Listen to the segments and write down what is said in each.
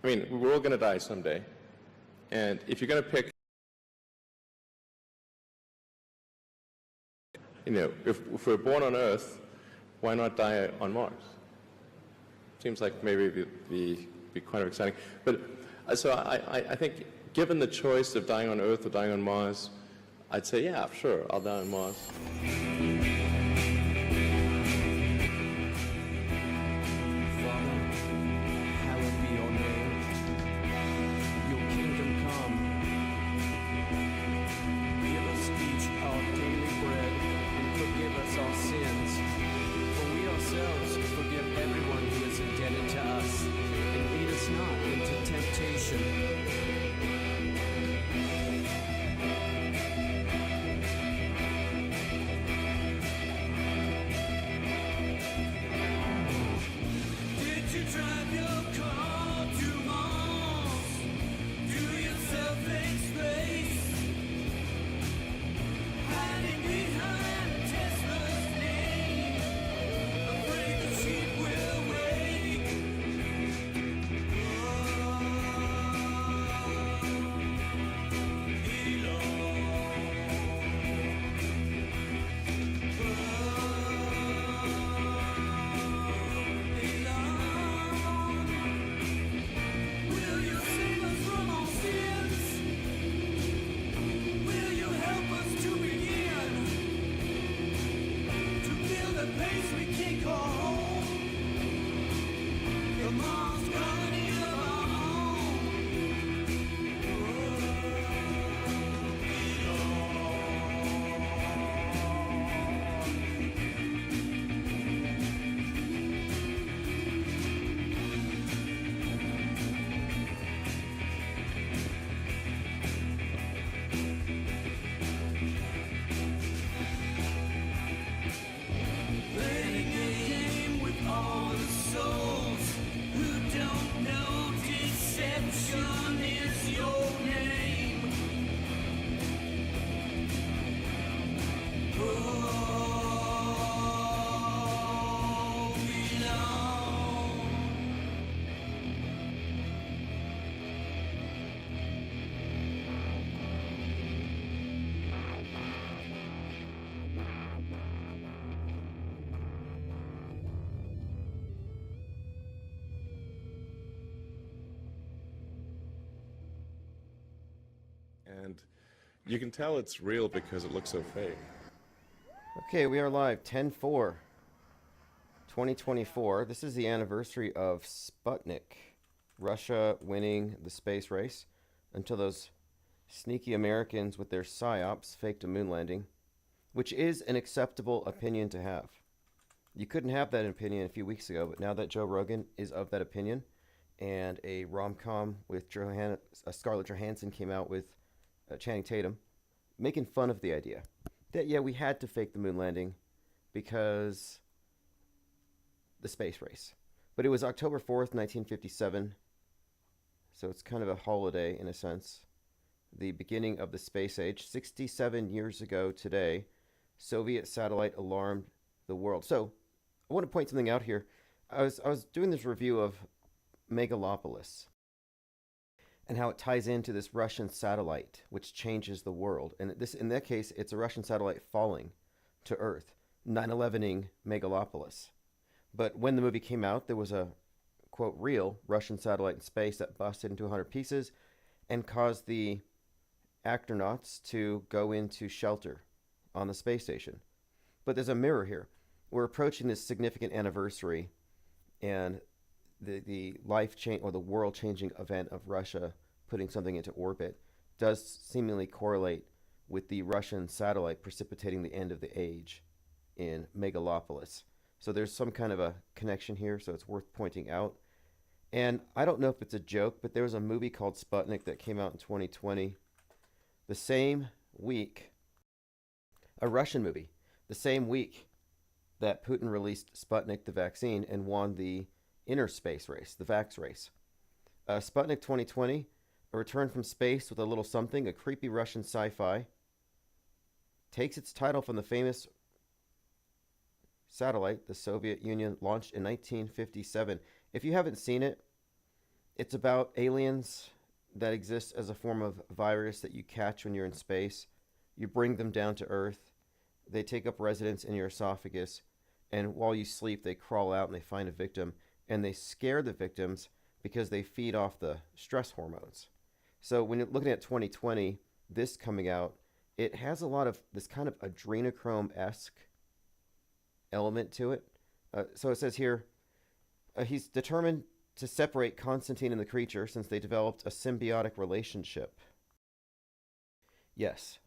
I mean, we're all going to die someday. And if you're going to pick, you know, if we're born on Earth, why not die on Mars? Seems like maybe it'd be kind of exciting. But so I think given the choice of dying on Earth or dying on Mars, I'd say, yeah, sure, I'll die on Mars. And you can tell it's real because it looks so fake. Okay, we are live 10/4, 2024. This is the anniversary of Sputnik, Russia winning the space race until those sneaky Americans with their psyops faked a moon landing, which is an acceptable opinion to have. You couldn't have that opinion a few weeks ago, but now that Joe Rogan is of that opinion, and a rom-com with Scarlett Johansson came out with Channing Tatum, making fun of the idea that, yeah, we had to fake the moon landing because the space race. But it was October 4th, 1957, so it's kind of a holiday in a sense. The beginning of the space age. 67 years ago today, Soviet satellite alarmed the world. So I want to point something out here. I was doing this review of Megalopolis and how it ties into this Russian satellite, which changes the world. And in that case, it's a Russian satellite falling to Earth, 9/11ing Megalopolis. But when the movie came out, there was a, quote, real Russian satellite in space that busted into 100 pieces and caused the astronauts to go into shelter on the space station. But there's a mirror here. We're approaching this significant anniversary, and the life change or the world changing event of Russia putting something into orbit does seemingly correlate with the Russian satellite precipitating the end of the age in Megalopolis. So there's some kind of a connection here, so it's worth pointing out. And I don't know if it's a joke, but there was a movie called Sputnik that came out in 2020. The same week, a Russian movie, the same week that Putin released Sputnik, the vaccine, and won the inner space race, the Vax race. Sputnik 2020, a return from space with a little something, a creepy Russian sci-fi, takes its title from the famous satellite the Soviet Union launched in 1957. If you haven't seen it, It's about aliens that exist as a form of virus that you catch when you're in space. You bring them down to Earth. They take up residence in your esophagus, and while you sleep, they crawl out and they find a victim, and they scare the victims because they feed off the stress hormones. So when you're looking at 2020, this coming out, it has a lot of this kind of adrenochrome-esque element to it. So it says here, he's determined to separate Constantine and the creature since they developed a symbiotic relationship. Yes,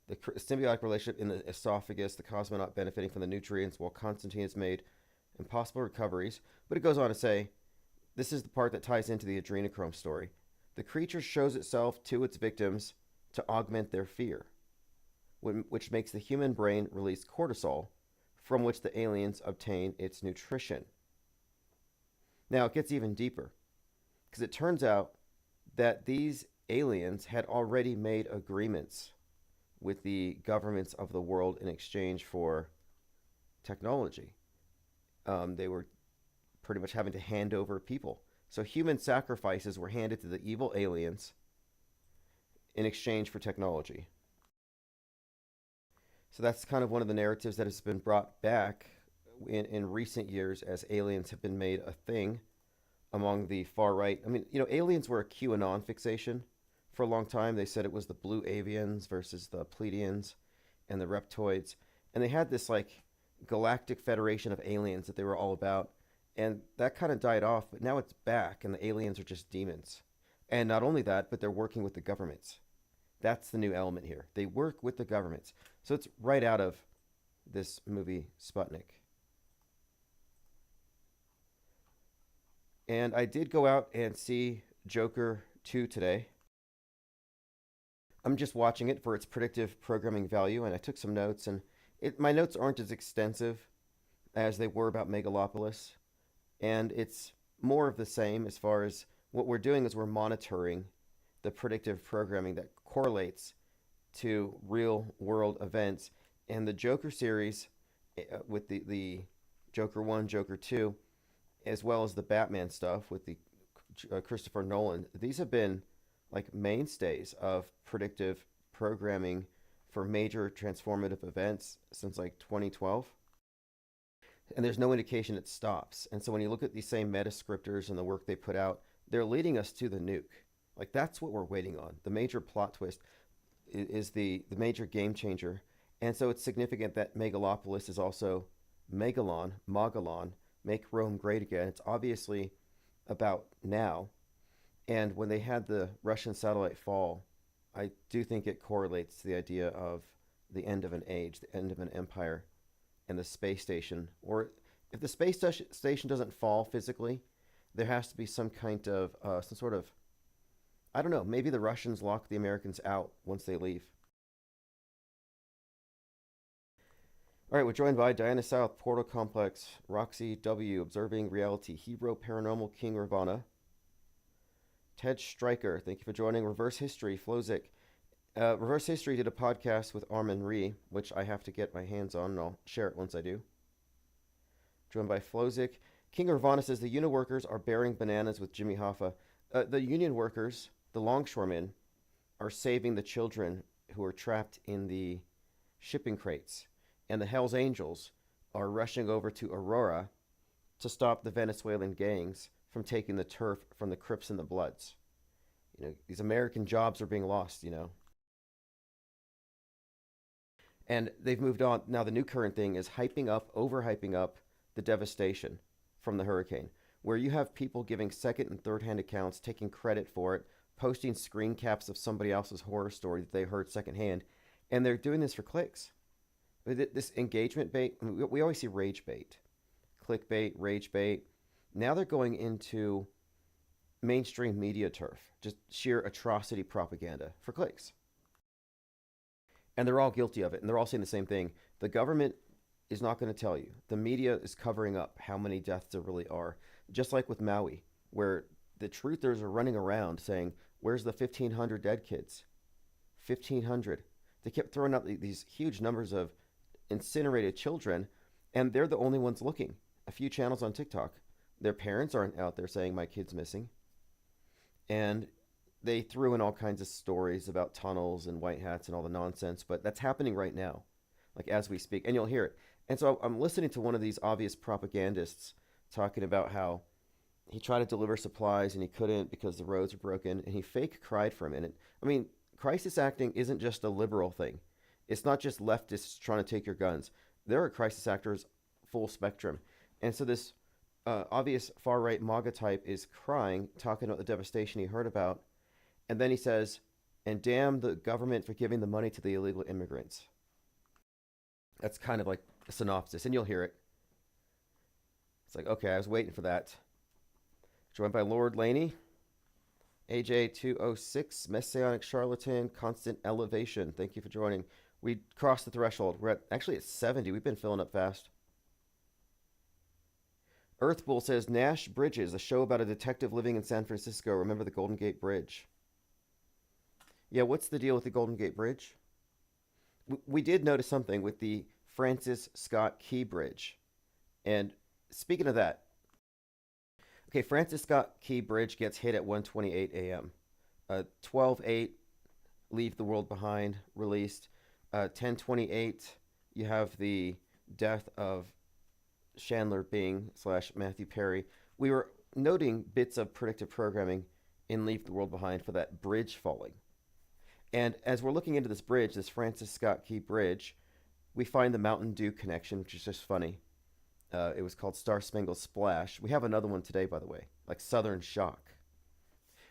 the symbiotic relationship in the esophagus, the cosmonaut benefiting from the nutrients while Constantine has made impossible recoveries. But it goes on to say, this is the part that ties into the adrenochrome story. The creature shows itself to its victims to augment their fear, which makes the human brain release cortisol, from which the aliens obtain its nutrition. Now, it gets even deeper, because it turns out that these aliens had already made agreements with the governments of the world in exchange for technology. They were pretty much having to hand over people. So human sacrifices were handed to the evil aliens in exchange for technology. So that's kind of one of the narratives that has been brought back in recent years as aliens have been made a thing among the far right. I mean, aliens were a QAnon fixation for a long time. They said it was the blue avians versus the Pleiadians and the reptoids. And they had this like galactic federation of aliens that they were all about. And that kind of died off, but now it's back and the aliens are just demons. And not only that, but they're working with the governments. That's the new element here. They work with the governments. So it's right out of this movie, Sputnik. And I did go out and see Joker 2 today. I'm just watching it for its predictive programming value, and I took some notes, and my notes aren't as extensive as they were about Megalopolis, and it's more of the same as far as what we're doing is we're monitoring the predictive programming that correlates to real world events. And the Joker series with the Joker 1, Joker 2, as well as the Batman stuff with the Christopher Nolan, these have been like mainstays of predictive programming for major transformative events since like 2012. And there's no indication it stops. And so when you look at these same metascriptors and the work they put out, they're leading us to the nuke. Like that's what we're waiting on. The major plot twist is the major game changer. And so it's significant that Megalopolis is also Megalon, Mogalon, make Rome great again. It's obviously about now. And when they had the Russian satellite fall, I do think it correlates to the idea of the end of an age, the end of an empire, and the space station. Or if the space station doesn't fall physically, there has to be some kind of, some sort of, I don't know, maybe the Russians lock the Americans out once they leave. All right, we're joined by Diana South, Portal Complex, Roxy W, Observing Reality, Hero Paranormal, King Ravana, Ted Stryker, thank you for joining, Reverse History, Flozik. Reverse History did a podcast with Armin Ree, which I have to get my hands on, and I'll share it once I do. Joined by Flozik. King Ravana says the union workers are bearing bananas with Jimmy Hoffa. The union workers, the longshoremen, are saving the children who are trapped in the shipping crates. And the Hells Angels are rushing over to Aurora to stop the Venezuelan gangs from taking the turf from the Crips and the Bloods. These American jobs are being lost, And they've moved on. Now the new current thing is overhyping up the devastation from the hurricane, where you have people giving second and third hand accounts, taking credit for it, posting screen caps of somebody else's horror story that they heard secondhand, and they're doing this for clicks. This engagement bait, we always see rage bait, clickbait, rage bait. Now they're going into mainstream media turf, just sheer atrocity propaganda for clicks. And they're all guilty of it, and they're all saying the same thing. The government is not going to tell you. The media is covering up how many deaths there really are. Just like with Maui, where the truthers are running around saying, where's the 1,500 dead kids? 1,500. They kept throwing out these huge numbers of incinerated children, and they're the only ones looking. A few channels on TikTok. Their parents aren't out there saying, my kid's missing. And they threw in all kinds of stories about tunnels and white hats and all the nonsense, but that's happening right now, like as we speak, and you'll hear it. And so I'm listening to one of these obvious propagandists talking about how he tried to deliver supplies and he couldn't because the roads were broken, and he fake cried for a minute. I mean, crisis acting isn't just a liberal thing. It's not just leftists trying to take your guns. There are crisis actors full spectrum. And so this obvious far right MAGA type is crying, talking about the devastation he heard about. And then he says, and damn the government for giving the money to the illegal immigrants. That's kind of like a synopsis, and you'll hear it. It's like, okay, I was waiting for that. Joined by Lord Laney, AJ206, Messianic Charlatan, Constant Elevation. Thank you for joining. We crossed the threshold. We're actually at 70. We've been filling up fast. Earthbull says, Nash Bridges, a show about a detective living in San Francisco. Remember the Golden Gate Bridge? Yeah, what's the deal with the Golden Gate Bridge? We did notice something with the Francis Scott Key Bridge. And speaking of that, okay, Francis Scott Key Bridge gets hit at 1:28 a.m. 12:08, Leave the World Behind, released. 10:28, you have the death of Chandler Bing / Matthew Perry. We were noting bits of predictive programming in Leave the World Behind for that bridge falling. And as we're looking into this bridge, this Francis Scott Key Bridge, we find the Mountain Dew connection, which is just funny. It was called Star Spangled Splash. We have another one today, by the way, like Southern Shock.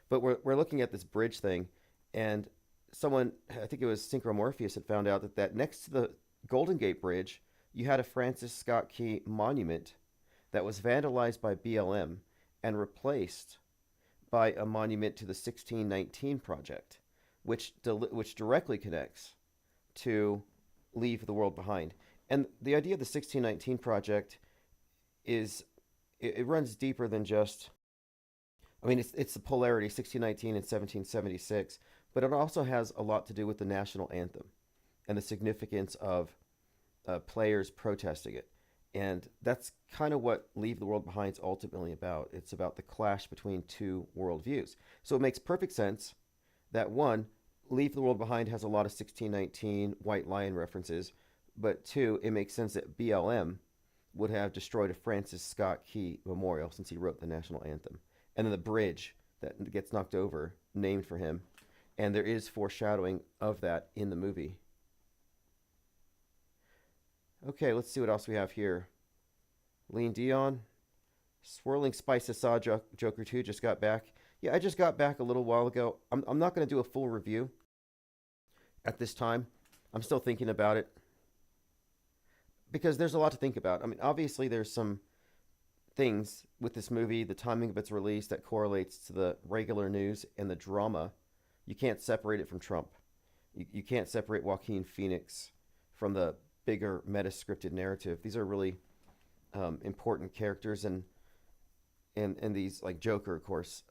But we're looking at this bridge thing, and someone, I think it was Synchromorpheus, had found out that next to the Golden Gate Bridge, you had a Francis Scott Key monument that was vandalized by BLM and replaced by a monument to the 1619 Project, which directly connects to Leave the World Behind. And the idea of the 1619 Project is, it runs deeper than just, I mean, it's the polarity, 1619 and 1776, but it also has a lot to do with the national anthem and the significance of players protesting it. And that's kind of what Leave the World Behind is ultimately about. It's about the clash between two worldviews. So it makes perfect sense that one, Leave the World Behind has a lot of 1619 White Lion references, but two, it makes sense that BLM would have destroyed a Francis Scott Key memorial since he wrote the national anthem. And then the bridge that gets knocked over, named for him. And there is foreshadowing of that in the movie. Okay, let's see what else we have here. Lean Dion. Swirling Spices saw Joker 2, just got back. Yeah, I just got back a little while ago. I'm not going to do a full review at this time. I'm still thinking about it, because there's a lot to think about. I mean, obviously there's some things with this movie, the timing of its release, that correlates to the regular news and the drama. You can't separate it from Trump. You can't separate Joaquin Phoenix from the bigger meta-scripted narrative. These are really important characters, and these, like Joker, of course,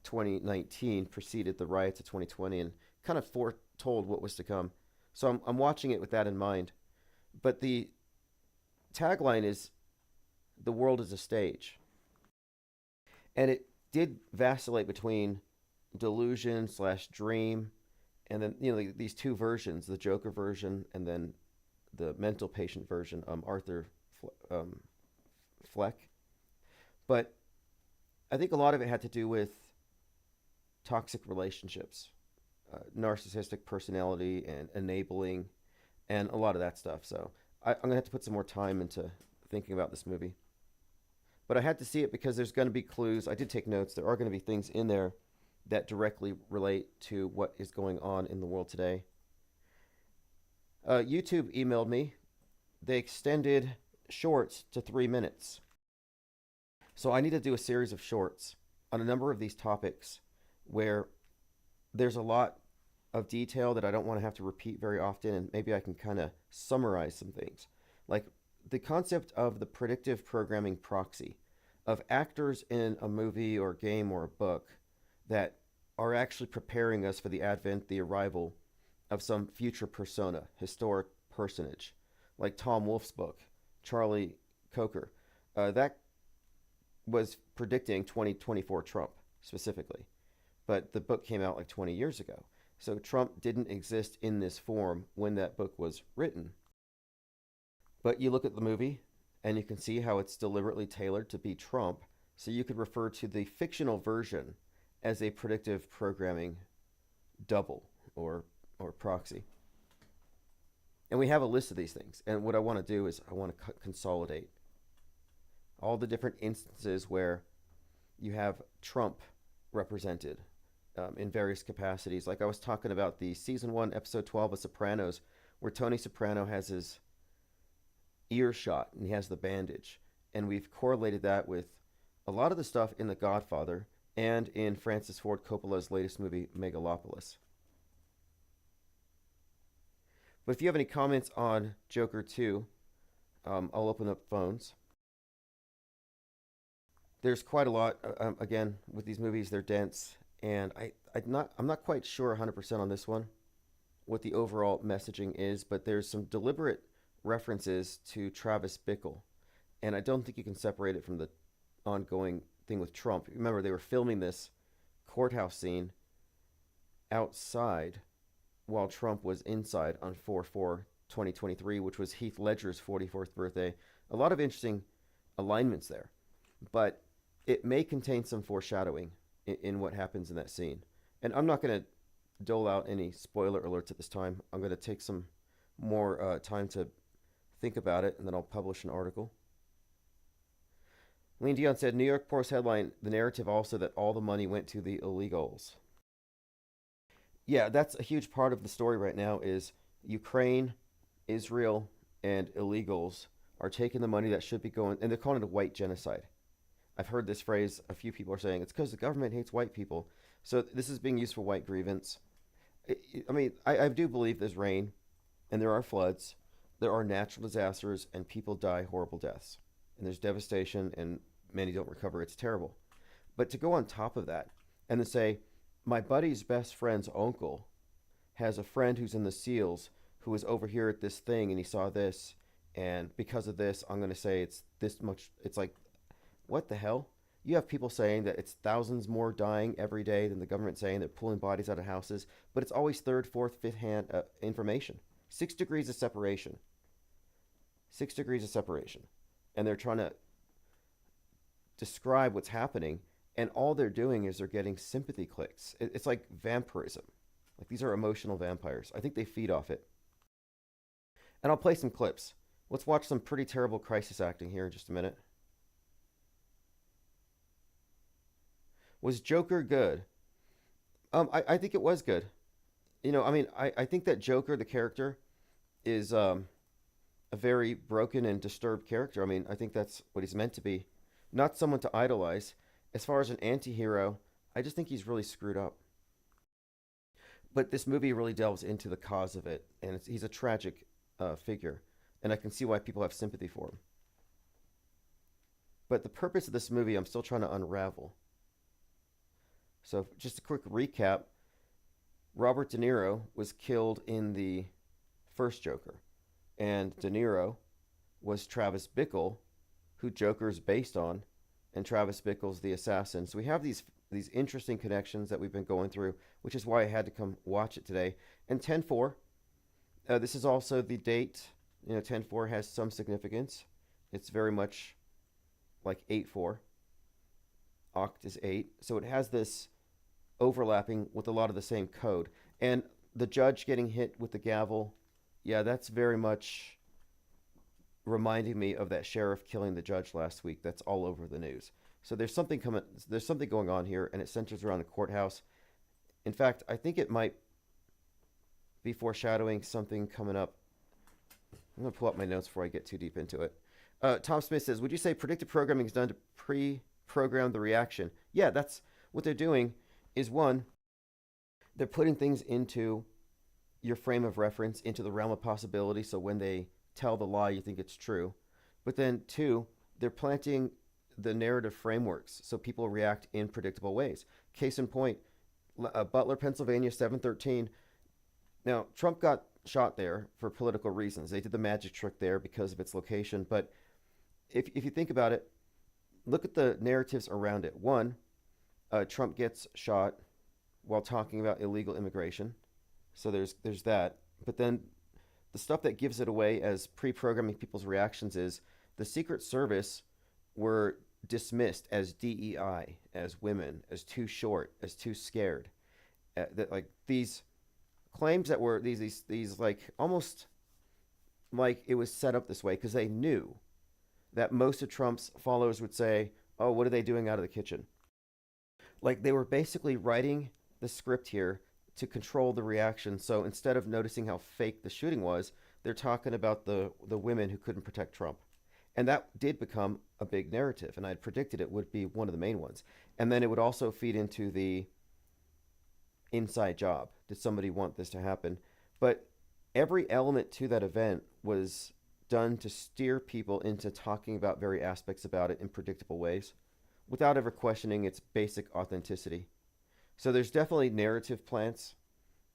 2019 preceded the riots of 2020 and kind of foretold what was to come. So I'm watching it with that in mind. But the tagline is, the world is a stage. And it did vacillate between delusion / dream, and then, you know, these two versions, the Joker version and then the mental patient version, Arthur Fleck. But I think a lot of it had to do with toxic relationships, narcissistic personality and enabling, and a lot of that stuff. So I'm going to have to put some more time into thinking about this movie. But I had to see it because there's going to be clues. I did take notes. There are going to be things in there that directly relate to what is going on in the world today. YouTube emailed me. They extended shorts to 3 minutes. So I need to do a series of shorts on a number of these topics where there's a lot of detail that I don't want to have to repeat very often, and maybe I can kind of summarize some things. Like the concept of the predictive programming proxy, of actors in a movie or game or a book that are actually preparing us for the advent, the arrival of some future persona, historic personage, like Tom Wolfe's book, Charlie Coker. That was predicting 2024 Trump. specifically. But the book came out like 20 years ago. So Trump didn't exist in this form when that book was written. But you look at the movie and you can see how it's deliberately tailored to be Trump. So you could refer to the fictional version as a predictive programming double or proxy. And we have a list of these things. And what I want to do is I want to consolidate all the different instances where you have Trump represented in various capacities. Like I was talking about the season 1, episode 12 of Sopranos, where Tony Soprano has his ear shot and he has the bandage. And we've correlated that with a lot of the stuff in The Godfather and in Francis Ford Coppola's latest movie, Megalopolis. But if you have any comments on Joker 2, I'll open up phones. There's quite a lot. Again, with these movies, they're dense, and I'm not quite sure 100% on this one what the overall messaging is, but there's some deliberate references to Travis Bickle, and I don't think you can separate it from the ongoing thing with Trump. Remember, they were filming this courthouse scene outside while Trump was inside on 4/4/2023, which was Heath Ledger's 44th birthday. A lot of interesting alignments there, but it may contain some foreshadowing in what happens in that scene. And I'm not going to dole out any spoiler alerts at this time. I'm going to take some more time to think about it, and then I'll publish an article. Lean Dion said, New York Post headline, the narrative also that all the money went to the illegals. Yeah, that's a huge part of the story right now is Ukraine, Israel, and illegals are taking the money that should be going, and they're calling it a white genocide. I've heard this phrase, a few people are saying, it's because the government hates white people. So this is being used for white grievance. I mean, I do believe there's rain, and there are floods, there are natural disasters, and people die horrible deaths. And there's devastation, and many don't recover. It's terrible. But to go on top of that, and to say, my buddy's best friend's uncle has a friend who's in the SEALs who was over here at this thing, and he saw this, and because of this, I'm going to say it's this much. It's like, what the hell? You have people saying that it's thousands more dying every day than the government saying they're pulling bodies out of houses, but it's always third, fourth, fifth hand information. 6 degrees of separation. 6 degrees of separation. And they're trying to describe what's happening, and all they're doing is they're getting sympathy clicks. It's like vampirism. Like, these are emotional vampires. I think they feed off it. And I'll play some clips. Let's watch some pretty terrible crisis acting here in just a minute. Was Joker good? I think it was good. You know, I mean, I think that Joker, the character, is a very broken and disturbed character. I mean, I think that's what he's meant to be. Not someone to idolize. As far as an anti-hero, I just think he's really screwed up. But this movie really delves into the cause of it, and he's a tragic figure, and I can see why people have sympathy for him. But the purpose of this movie, I'm still trying to unravel. So just a quick recap. Robert De Niro was killed in the first Joker, and De Niro was Travis Bickle, who Joker's based on, and Travis Bickle's the assassin. So we have these interesting connections that we've been going through, which is why I had to come watch it today. And 10/4, this is also the date. You know, 10/4 has some significance. It's very much like 8/4. Oct is 8. So it has this overlapping with a lot of the same code. And the judge getting hit with the gavel, yeah, that's very much reminding me of that sheriff killing the judge last week. That's all over the news. So there's something going on here, and it centers around the courthouse. In fact, I think it might be foreshadowing something coming up. I'm going to pull up my notes before I get too deep into it. Tom Smith says, would you say predictive programming is done to pre-program the reaction? Yeah, that's what they're doing. Is one, they're putting things into your frame of reference, into the realm of possibility, so when they tell the lie, you think it's true. But then two, they're planting the narrative frameworks so people react in predictable ways. Case in point, Butler, Pennsylvania, 7/13. Now, Trump got shot there for political reasons. They did the magic trick there because of its location. But if you think about it, look at the narratives around it. One, Trump gets shot while talking about illegal immigration. So there's that. But then the stuff that gives it away as pre-programming people's reactions is the Secret Service were dismissed as DEI, as women, as too short, as too scared. That like these claims that were these like almost like it was set up this way because they knew that most of Trump's followers would say, "Oh, what are they doing out of the kitchen?" Like they were basically writing the script here to control the reaction. So instead of noticing how fake the shooting was, they're talking about the women who couldn't protect Trump. And that did become a big narrative, and I had predicted it would be one of the main ones. And then it would also feed into the inside job. Did somebody want this to happen? But every element to that event was done to steer people into talking about very aspects about it in predictable ways without ever questioning its basic authenticity. So there's definitely narrative plants.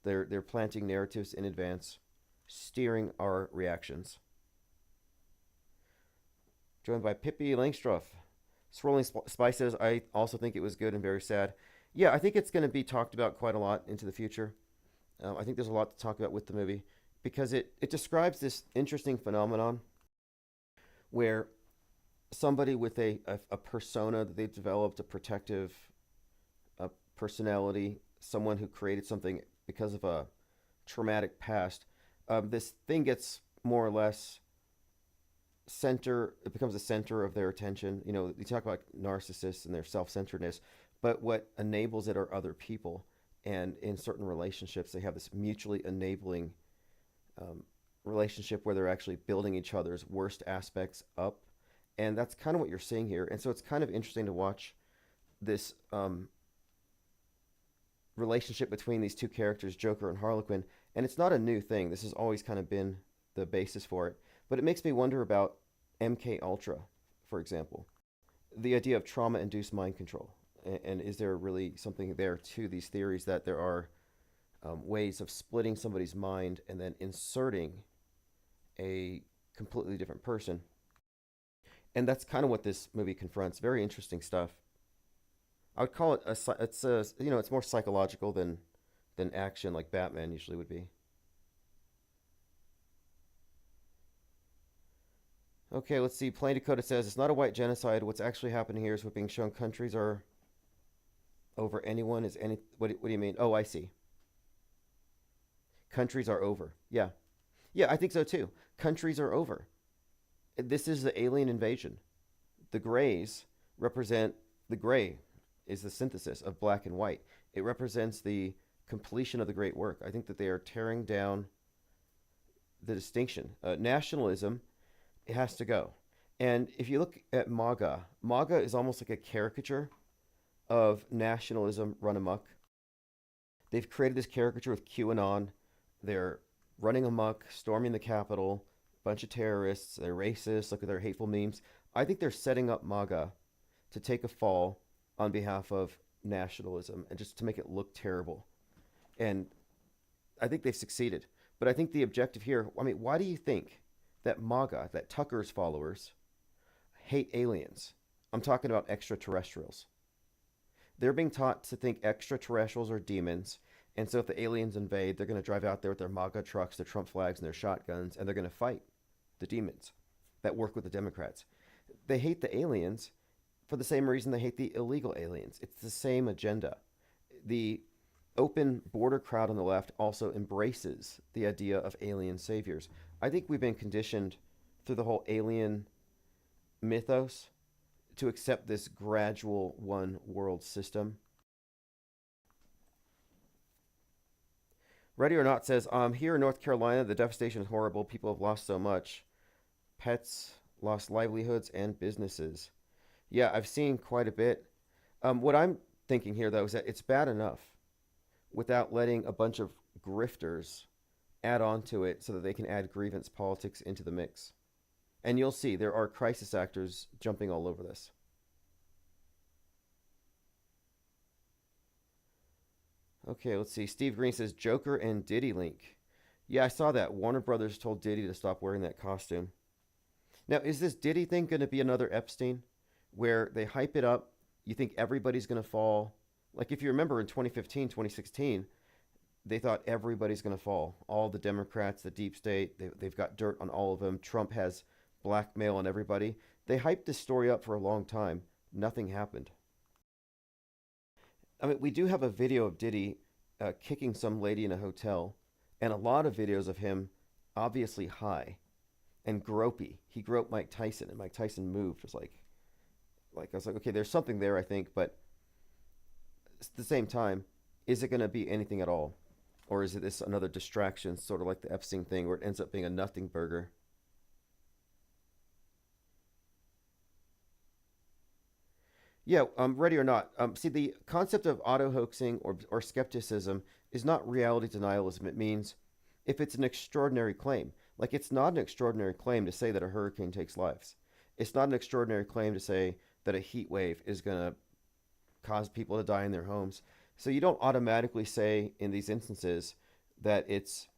They're planting narratives in advance, steering our reactions. Joined by Pippi Langstroth. Swirling Spy says, I also think it was good and very sad. Yeah, I think it's going to be talked about quite a lot into the future. I think there's a lot to talk about with the movie because it describes this interesting phenomenon where somebody with a persona that they've developed, a protective personality, someone who created something because of a traumatic past, this thing gets more or less it becomes the center of their attention. You know, you talk about narcissists and their self-centeredness, but what enables it are other people. And in certain relationships, they have this mutually enabling relationship where they're actually building each other's worst aspects up. And that's kind of what you're seeing here. And so it's kind of interesting to watch this relationship between these two characters, Joker and Harlequin. And it's not a new thing. This has always kind of been the basis for it. But it makes me wonder about MK Ultra, for example. The idea of trauma-induced mind control. And is there really something there to these theories that there are ways of splitting somebody's mind and then inserting a completely different person? And that's kind of what this movie confronts. Very interesting stuff. I would call it it's more psychological than action like Batman usually would be. Okay, let's see. Plain Dakota says it's not a white genocide. What's actually happening here is what being shown countries are over anyone is any. What do you mean? Oh, I see. Countries are over. Yeah, I think so too. Countries are over. This is the alien invasion. The grays represent the gray is the synthesis of black and white. It represents the completion of the great work. I think that they are tearing down the distinction. Nationalism, it has to go. And if you look at MAGA, MAGA is almost like a caricature of nationalism run amok. They've created this caricature with QAnon. They're running amok, storming the Capitol, bunch of terrorists, they're racist, look at their hateful memes. I think they're setting up MAGA to take a fall on behalf of nationalism and just to make it look terrible. And I think they've succeeded. But I think the objective here, I mean, why do you think that MAGA, that Tucker's followers, hate aliens? I'm talking about extraterrestrials. They're being taught to think extraterrestrials are demons. And so if the aliens invade, they're going to drive out there with their MAGA trucks, their Trump flags, and their shotguns, and they're going to fight the demons that work with the Democrats. They hate the aliens for the same reason they hate the illegal aliens. It's the same agenda. The open border crowd on the left also embraces the idea of alien saviors. I think we've been conditioned through the whole alien mythos to accept this gradual one world system. Ready or Not says, here in North Carolina, the devastation is horrible. People have lost so much. Pets, lost livelihoods, and businesses. Yeah, I've seen quite a bit. What I'm thinking here, though, is that it's bad enough without letting a bunch of grifters add on to it so that they can add grievance politics into the mix. And you'll see there are crisis actors jumping all over this. Okay, let's see. Steve Green says Joker and Diddy link. Yeah, I saw that. Warner Brothers told Diddy to stop wearing that costume. Now, is this Diddy thing going to be another Epstein where they hype it up, you think everybody's going to fall, Like if you remember in 2015, 2016, they thought everybody's going to fall. All the Democrats, the deep state, they've got dirt on all of them. Trump has blackmail on everybody. They hyped this story up for a long time. Nothing happened. I mean, we do have a video of Diddy kicking some lady in a hotel, and a lot of videos of him obviously high and gropey. He groped Mike Tyson, and Mike Tyson moved. It was like I was like, okay, there's something there, I think, but at the same time, is it going to be anything at all? Or is it this another distraction, sort of like the Epstein thing, where it ends up being a nothing burger? Yeah, ready or not. See, the concept of auto hoaxing or skepticism is not reality denialism. It means if it's an extraordinary claim, like it's not an extraordinary claim to say that a hurricane takes lives. It's not an extraordinary claim to say that a heat wave is going to cause people to die in their homes. So you don't automatically say in these instances that it's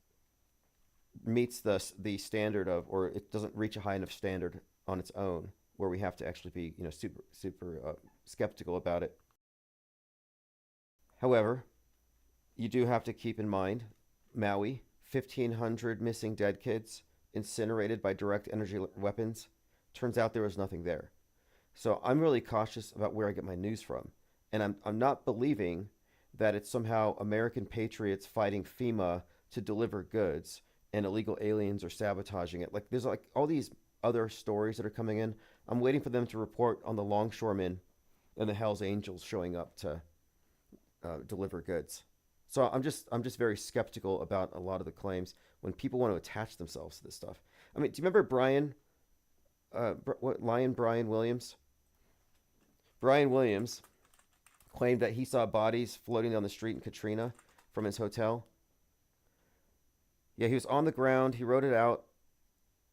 meets the standard of, or it doesn't reach a high enough standard on its own, where we have to actually be super skeptical about it. However, you do have to keep in mind Maui, 1,500 missing dead kids incinerated by direct energy weapons. Turns out there was nothing there. So I'm really cautious about where I get my news from. And I'm not believing that it's somehow American patriots fighting FEMA to deliver goods and illegal aliens are sabotaging it. Like there's like all these other stories that are coming in. I'm waiting for them to report on the longshoremen and the Hells Angels showing up to deliver goods. So I'm just very skeptical about a lot of the claims when people want to attach themselves to this stuff. I mean, do you remember Brian Williams? Brian Williams claimed that he saw bodies floating down the street in Katrina from his hotel. Yeah, he was on the ground. He wrote it out.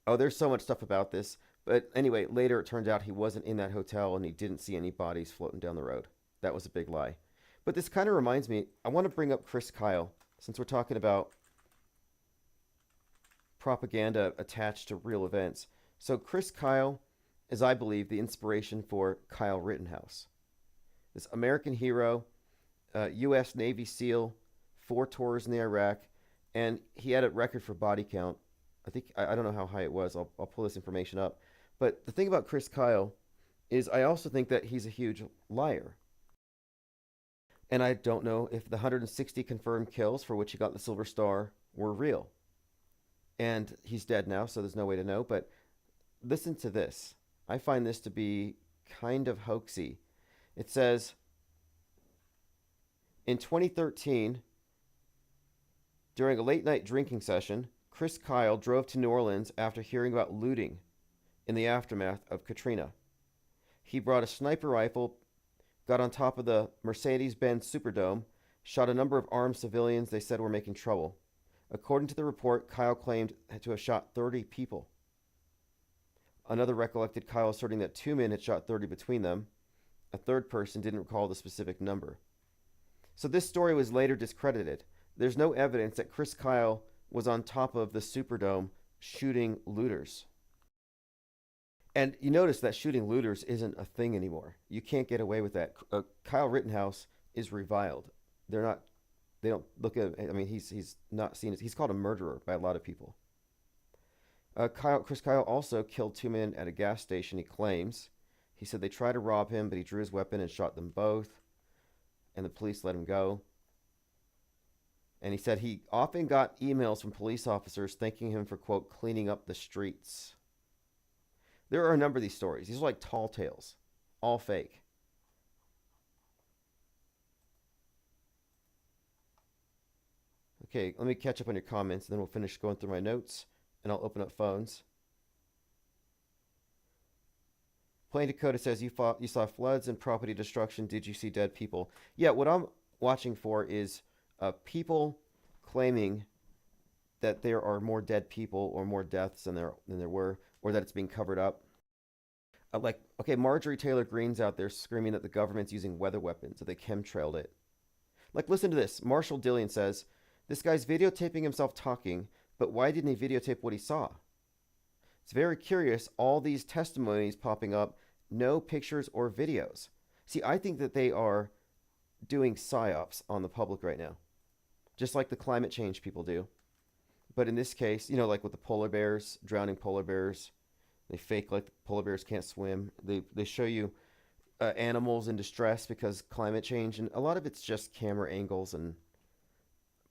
Oh, there's so much stuff about this. But anyway, later it turned out he wasn't in that hotel and he didn't see any bodies floating down the road. That was a big lie. But this kind of reminds me, I want to bring up Chris Kyle, since we're talking about propaganda attached to real events. So Chris Kyle is, I believe, the inspiration for Kyle Rittenhouse. This American hero, U.S. Navy SEAL, 4 tours in the Iraq, and he had a record for body count. I don't know how high it was. I'll pull this information up. But the thing about Chris Kyle is I also think that he's a huge liar. And I don't know if the 160 confirmed kills for which he got the Silver Star were real. And he's dead now, so there's no way to know. But listen to this. I find this to be kind of hoaxy. It says, in 2013, during a late-night drinking session, Chris Kyle drove to New Orleans after hearing about looting in the aftermath of Katrina. He brought a sniper rifle, got on top of the Mercedes-Benz Superdome, shot a number of armed civilians they said were making trouble. According to the report, Kyle claimed to have shot 30 people. Another recollected Kyle asserting that 2 men had shot 30 between them. A third person didn't recall the specific number. So this story was later discredited. There's no evidence that Chris Kyle was on top of the Superdome shooting looters. And you notice that shooting looters isn't a thing anymore. You can't get away with that. Kyle Rittenhouse is reviled. They don't look at, I mean, he's not seen as, he's called a murderer by a lot of people. Chris Kyle also killed 2 men at a gas station, he claims. He said they tried to rob him, but he drew his weapon and shot them both. And the police let him go. And he said he often got emails from police officers thanking him for, quote, cleaning up the streets. There are a number of these stories. These are like tall tales, all fake. Okay, let me catch up on your comments, and then we'll finish going through my notes, and I'll open up phones. Plain Dakota says, you saw floods and property destruction. Did you see dead people? Yeah, what I'm watching for is people claiming that there are more dead people or more deaths than there were, or that it's being covered up. Like, okay, Marjorie Taylor Greene's out there screaming that the government's using weather weapons, that they chemtrailed it. Like, listen to this. Marshall Dillian says, this guy's videotaping himself talking, but why didn't he videotape what he saw? It's very curious, all these testimonies popping up, no pictures or videos. See, I think that they are doing psyops on the public right now, just like the climate change people do. But in this case, like with the polar bears, drowning polar bears, they fake like the polar bears can't swim. They show you animals in distress because climate change, and a lot of it's just camera angles and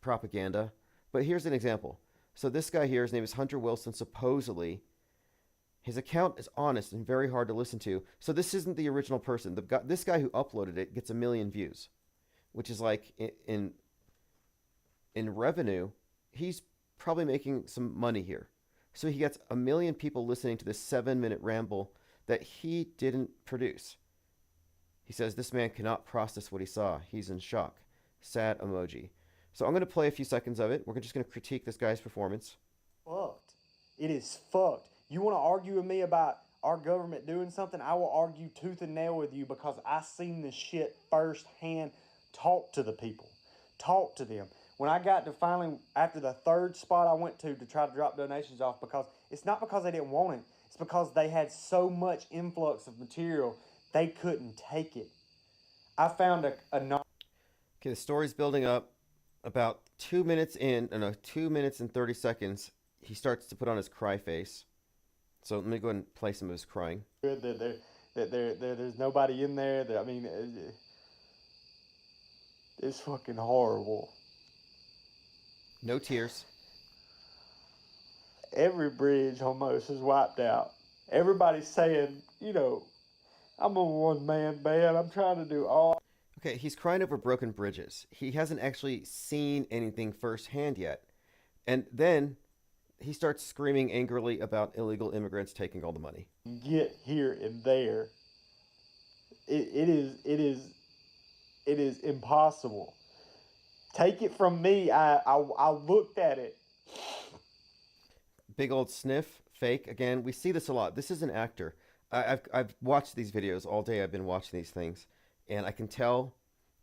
propaganda. But here's an example. So this guy here, his name is Hunter Wilson. Supposedly, his account is honest and very hard to listen to. So this isn't the original person. This guy who uploaded it gets 1 million views, which is like in revenue, he's probably making some money here. So he gets 1 million people listening to this 7-minute ramble that he didn't produce. He says this man cannot process what he saw. He's in shock. Sad emoji. So I'm going to play a few seconds of it. We're just going to critique this guy's performance. Fucked. It is fucked. You want to argue with me about our government doing something? I will argue tooth and nail with you because I seen this shit firsthand. Talk to the people. Talk to them. When I got to finally, after the third spot I went to try to drop donations off, because it's not because they didn't want it. It's because they had so much influx of material, they couldn't take it. I found a Okay, the story's building up. About 2 minutes in, 2 minutes and 30 seconds, he starts to put on his cry face. So let me go ahead and play some of his crying. Good that there's nobody in there. It's fucking horrible. No tears. Every bridge almost is wiped out. Everybody's saying, I'm a one-man band. I'm trying to do all. Okay, he's crying over broken bridges. He hasn't actually seen anything firsthand yet. And then he starts screaming angrily about illegal immigrants taking all the money. Get here and there. It is impossible. Take it from me. I looked at it. Big old sniff, fake. Again, we see this a lot. This is an actor. I've watched these videos all day. I've been watching these things. And I can tell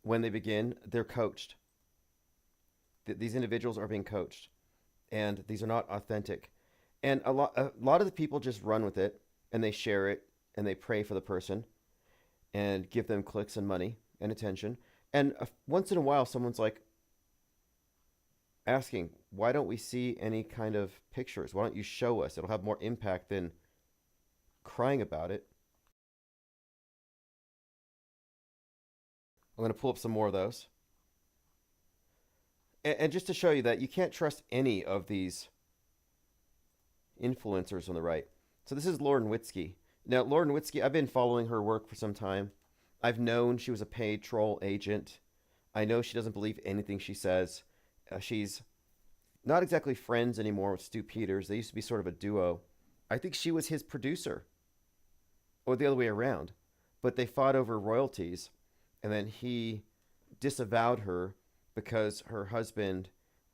when they begin, they're coached. These individuals are being coached. And these are not authentic. And a lot of the people just run with it, and they share it, and they pray for the person, and give them clicks and money and attention. And once in a while, someone's like asking, why don't we see any kind of pictures? Why don't you show us? It'll have more impact than crying about it. I'm going to pull up some more of those. And just to show you that you can't trust any of these influencers on the right. So this is Lauren Witzke. Now, Lauren Witzke, I've been following her work for some time. I've known she was a paid troll agent. I know she doesn't believe anything she says. She's not exactly friends anymore with Stu Peters. They used to be sort of a duo. I think she was his producer. Or the other way around. But they fought over royalties. And then he disavowed her because her husband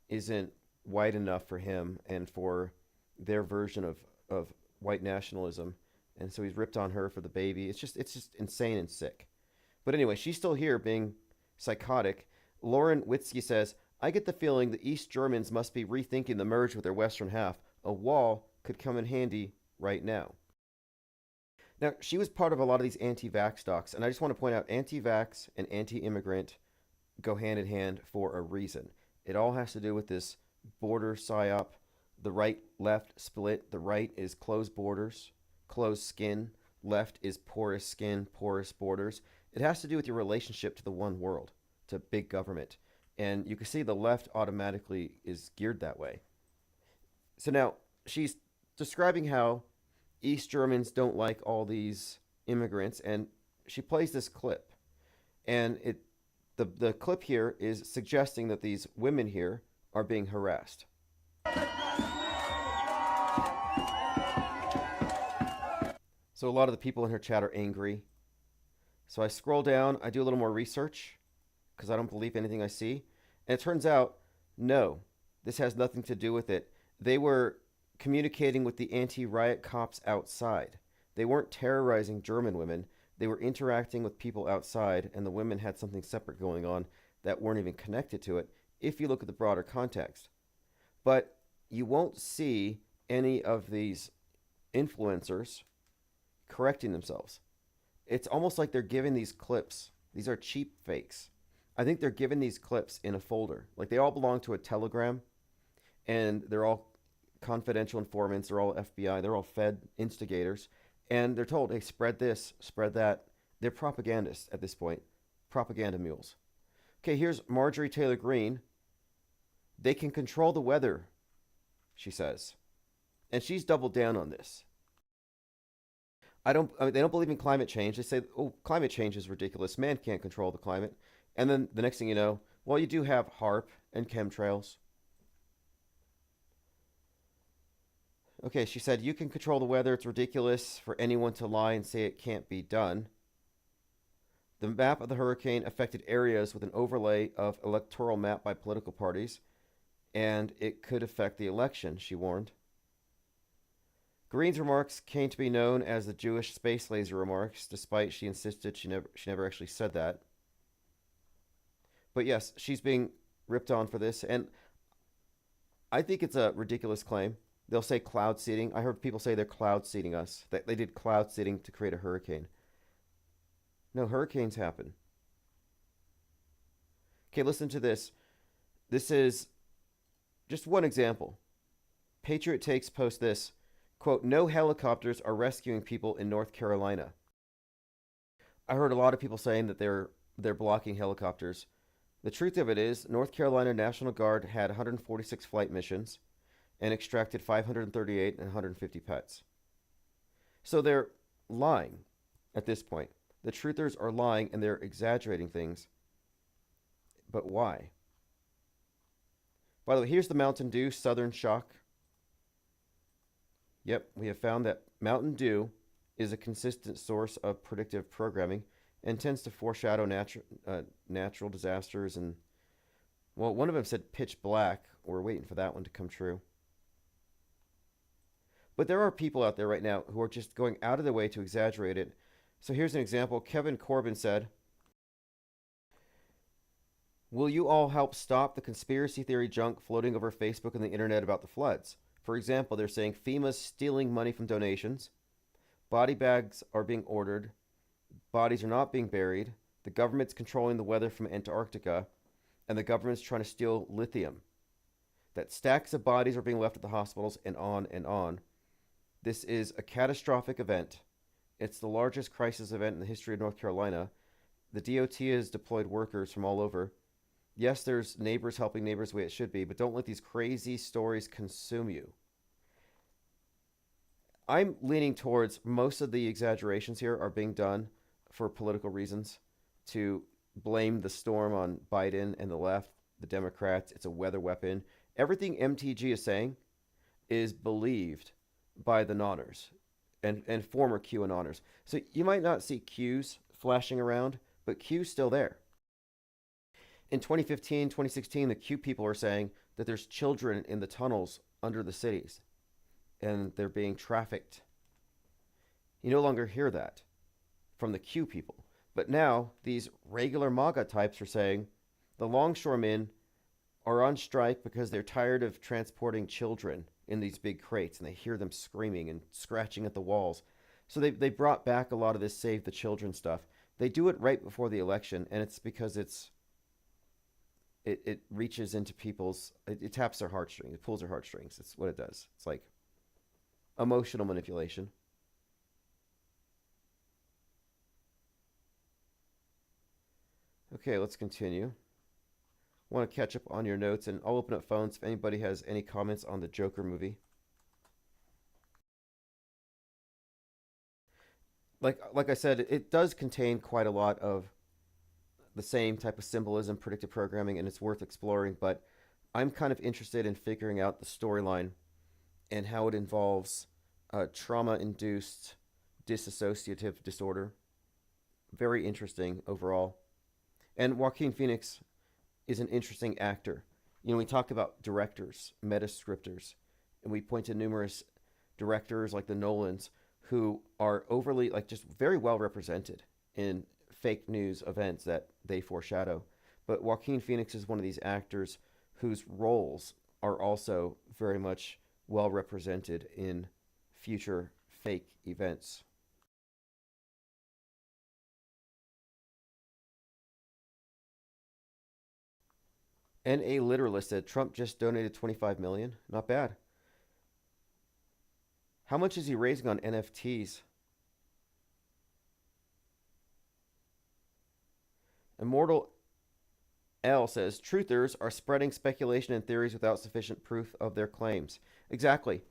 isn't white enough for him and for their version of white nationalism. And so he's ripped on her for the baby. It's just insane and sick. But anyway, she's still here being psychotic. Lauren Witzke says, I get the feeling the East Germans must be rethinking the merge with their western half. A wall could come in handy right now. Now, she was part of a lot of these anti-vax docs, and I just want to point out anti-vax and anti-immigrant go hand in hand for a reason. It all has to do with this border psyop. The right-left split. The right is closed borders, closed skin. Left is porous skin, porous borders. It has to do with your relationship to the one world, to big government. And you can see the left automatically is geared that way. So now she's describing how East Germans don't like all these immigrants, and she plays this clip. And the clip here is suggesting that these women here are being harassed. So a lot of the people in her chat are angry. So I scroll down, I do a little more research, because I don't believe anything I see. And it turns out, no, this has nothing to do with it. They were communicating with the anti-riot cops outside. They weren't terrorizing German women. They were interacting with people outside, and the women had something separate going on that weren't even connected to it, if you look at the broader context. But you won't see any of these influencers correcting themselves. It's almost like they're giving these clips. These are cheap fakes. I think they're given these clips in a folder. Like they all belong to a Telegram, and they're all confidential informants. They're all FBI. They're all Fed instigators. And they're told, hey, spread this, spread that. They're propagandists at this point, propaganda mules. Okay, here's Marjorie Taylor Greene. They can control the weather, she says. And she's doubled down on this. I mean, they don't believe in climate change. They say, oh, climate change is ridiculous. Man can't control the climate. And then the next thing you know, well, you do have HARP and chemtrails. Okay, she said, you can control the weather. It's ridiculous for anyone to lie and say it can't be done. The map of the hurricane affected areas with an overlay of electoral map by political parties, and it could affect the election, she warned. Greene's remarks came to be known as the Jewish space laser remarks, despite she insisted she never actually said that. But yes, she's being ripped on for this, and I think it's a ridiculous claim. They'll say cloud seeding. I heard people say they're cloud seeding us. That they did cloud seeding to create a hurricane. No, hurricanes happen. Okay, listen to this. This is just one example. Patriot Takes post this, quote, no helicopters are rescuing people in North Carolina. I heard a lot of people saying that they're blocking helicopters. The truth of it is, North Carolina National Guard had 146 flight missions and extracted 538 and 150 pets. So they're lying at this point. The truthers are lying and they're exaggerating things. But why? By the way, here's the Mountain Dew Southern Shock. Yep, we have found that Mountain Dew is a consistent source of predictive programming and tends to foreshadow natural disasters. And, well, one of them said pitch black. We're waiting for that one to come true. But there are people out there right now who are just going out of their way to exaggerate it. So here's an example. Kevin Corbin said, will you all help stop the conspiracy theory junk floating over Facebook and the internet about the floods? For example, they're saying FEMA's stealing money from donations, body bags are being ordered, bodies are not being buried, the government's controlling the weather from Antarctica, and the government's trying to steal lithium. That stacks of bodies are being left at the hospitals, and on and on. This is a catastrophic event. It's the largest crisis event in the history of North Carolina. The DOT has deployed workers from all over. Yes, there's neighbors helping neighbors the way it should be, but don't let these crazy stories consume you. I'm leaning towards most of the exaggerations here are being done for political reasons, to blame the storm on Biden and the left, the Democrats. It's a weather weapon. Everything MTG is saying is believed by the nonners and former QAnoners. So you might not see Qs flashing around, but Q's still there. In 2015, 2016, the Q people are saying that there's children in the tunnels under the cities and they're being trafficked. You no longer hear that from the Q people. But now these regular MAGA types are saying the longshoremen are on strike because they're tired of transporting children in these big crates, and they hear them screaming and scratching at the walls. So they brought back a lot of this Save the Children stuff. They do it right before the election, and it's because it reaches into people's, it taps their heartstrings, it pulls their heartstrings. It's what it does. It's like emotional manipulation. Okay, let's continue. I want to catch up on your notes, and I'll open up phones if anybody has any comments on the Joker movie. Like I said, it does contain quite a lot of the same type of symbolism, predictive programming, and it's worth exploring, but I'm kind of interested in figuring out the storyline and how it involves trauma-induced dissociative disorder. Very interesting overall. And Joaquin Phoenix is an interesting actor. You know, we talk about directors, meta-scripters, and we point to numerous directors like the Nolans who are overly, like, just very well represented in fake news events that they foreshadow. But Joaquin Phoenix is one of these actors whose roles are also very much well represented in future fake events. And a literalist said Trump just donated 25 million. Not bad. How much is he raising on NFTs? Immortal L says truthers are spreading speculation and theories without sufficient proof of their claims. Exactly.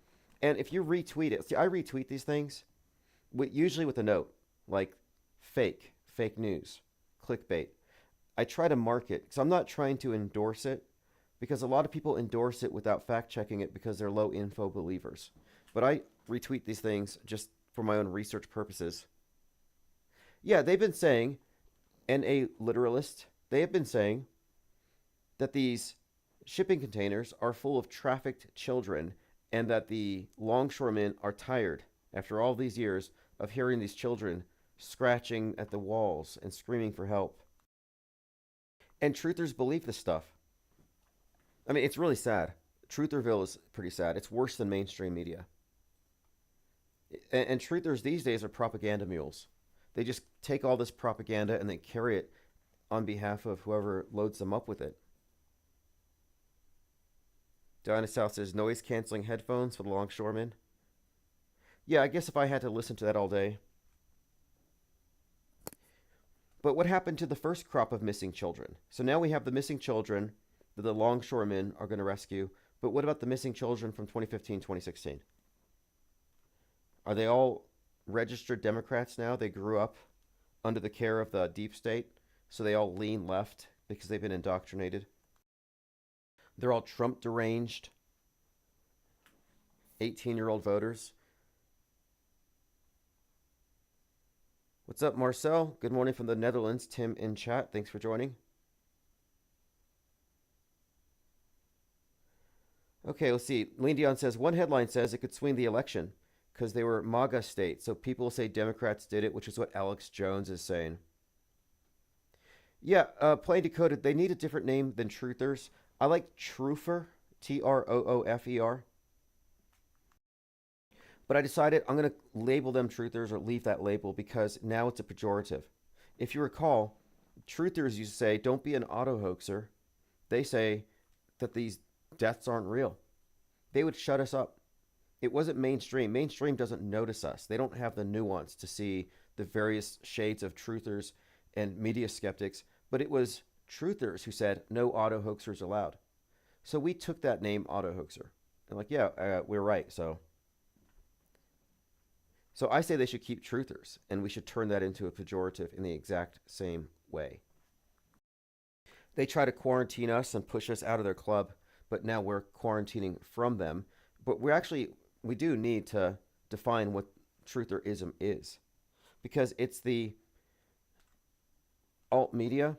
And if you retweet it, see, I retweet these things usually with a note like fake news, clickbait. I try to mark it because I'm not trying to endorse it, because a lot of people endorse it without fact checking it because they're low info believers. But I retweet these things just for my own research purposes. Yeah, they've been saying, and a literalist, they have been saying that these shipping containers are full of trafficked children and that the longshoremen are tired after all these years of hearing these children scratching at the walls and screaming for help. And truthers believe this stuff. I mean, it's really sad. Trutherville is pretty sad. It's worse than mainstream media. And truthers these days are propaganda mules. They just take all this propaganda and they carry it on behalf of whoever loads them up with it. Diana South says noise canceling headphones for the longshoremen. Yeah, I guess if I had to listen to that all day. But what happened to the first crop of missing children? So now we have the missing children that the longshoremen are going to rescue. But what about the missing children from 2015, 2016? Are they all registered Democrats now? They grew up under the care of the deep state, so they all lean left because they've been indoctrinated. They're all Trump deranged 18-year-old voters. What's up, Marcel? Good morning from the Netherlands. Tim in chat. Thanks for joining. Okay, let's see. Lean Dion says, one headline says it could swing the election because they were MAGA states. So people say Democrats did it, which is what Alex Jones is saying. Yeah, plain decoded. They need a different name than truthers. I like troofer, Troofer. But I decided I'm going to label them truthers or leave that label because now it's a pejorative. If you recall, truthers used to say, don't be an auto hoaxer. They say that these deaths aren't real. They would shut us up. It wasn't mainstream. Mainstream doesn't notice us. They don't have the nuance to see the various shades of truthers and media skeptics, but it was truthers who said no auto hoaxers allowed. So we took that name auto hoaxer. And like, yeah, we're right. So I say they should keep truthers, and we should turn that into a pejorative in the exact same way. They try to quarantine us and push us out of their club, but now we're quarantining from them. But we do need to define what trutherism is, because it's the alt media,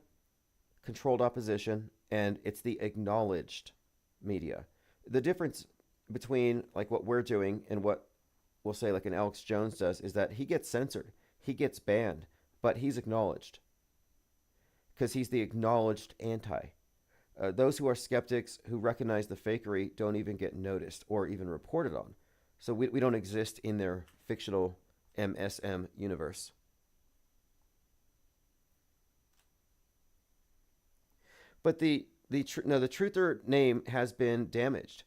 controlled opposition, and it's the acknowledged media. The difference between like what we're doing and what we'll say like an Alex Jones does is that he gets censored, he gets banned, but he's acknowledged because he's the acknowledged anti. Those who are skeptics who recognize the fakery don't even get noticed or even reported on. So we don't exist in their fictional MSM universe. But the truther name has been damaged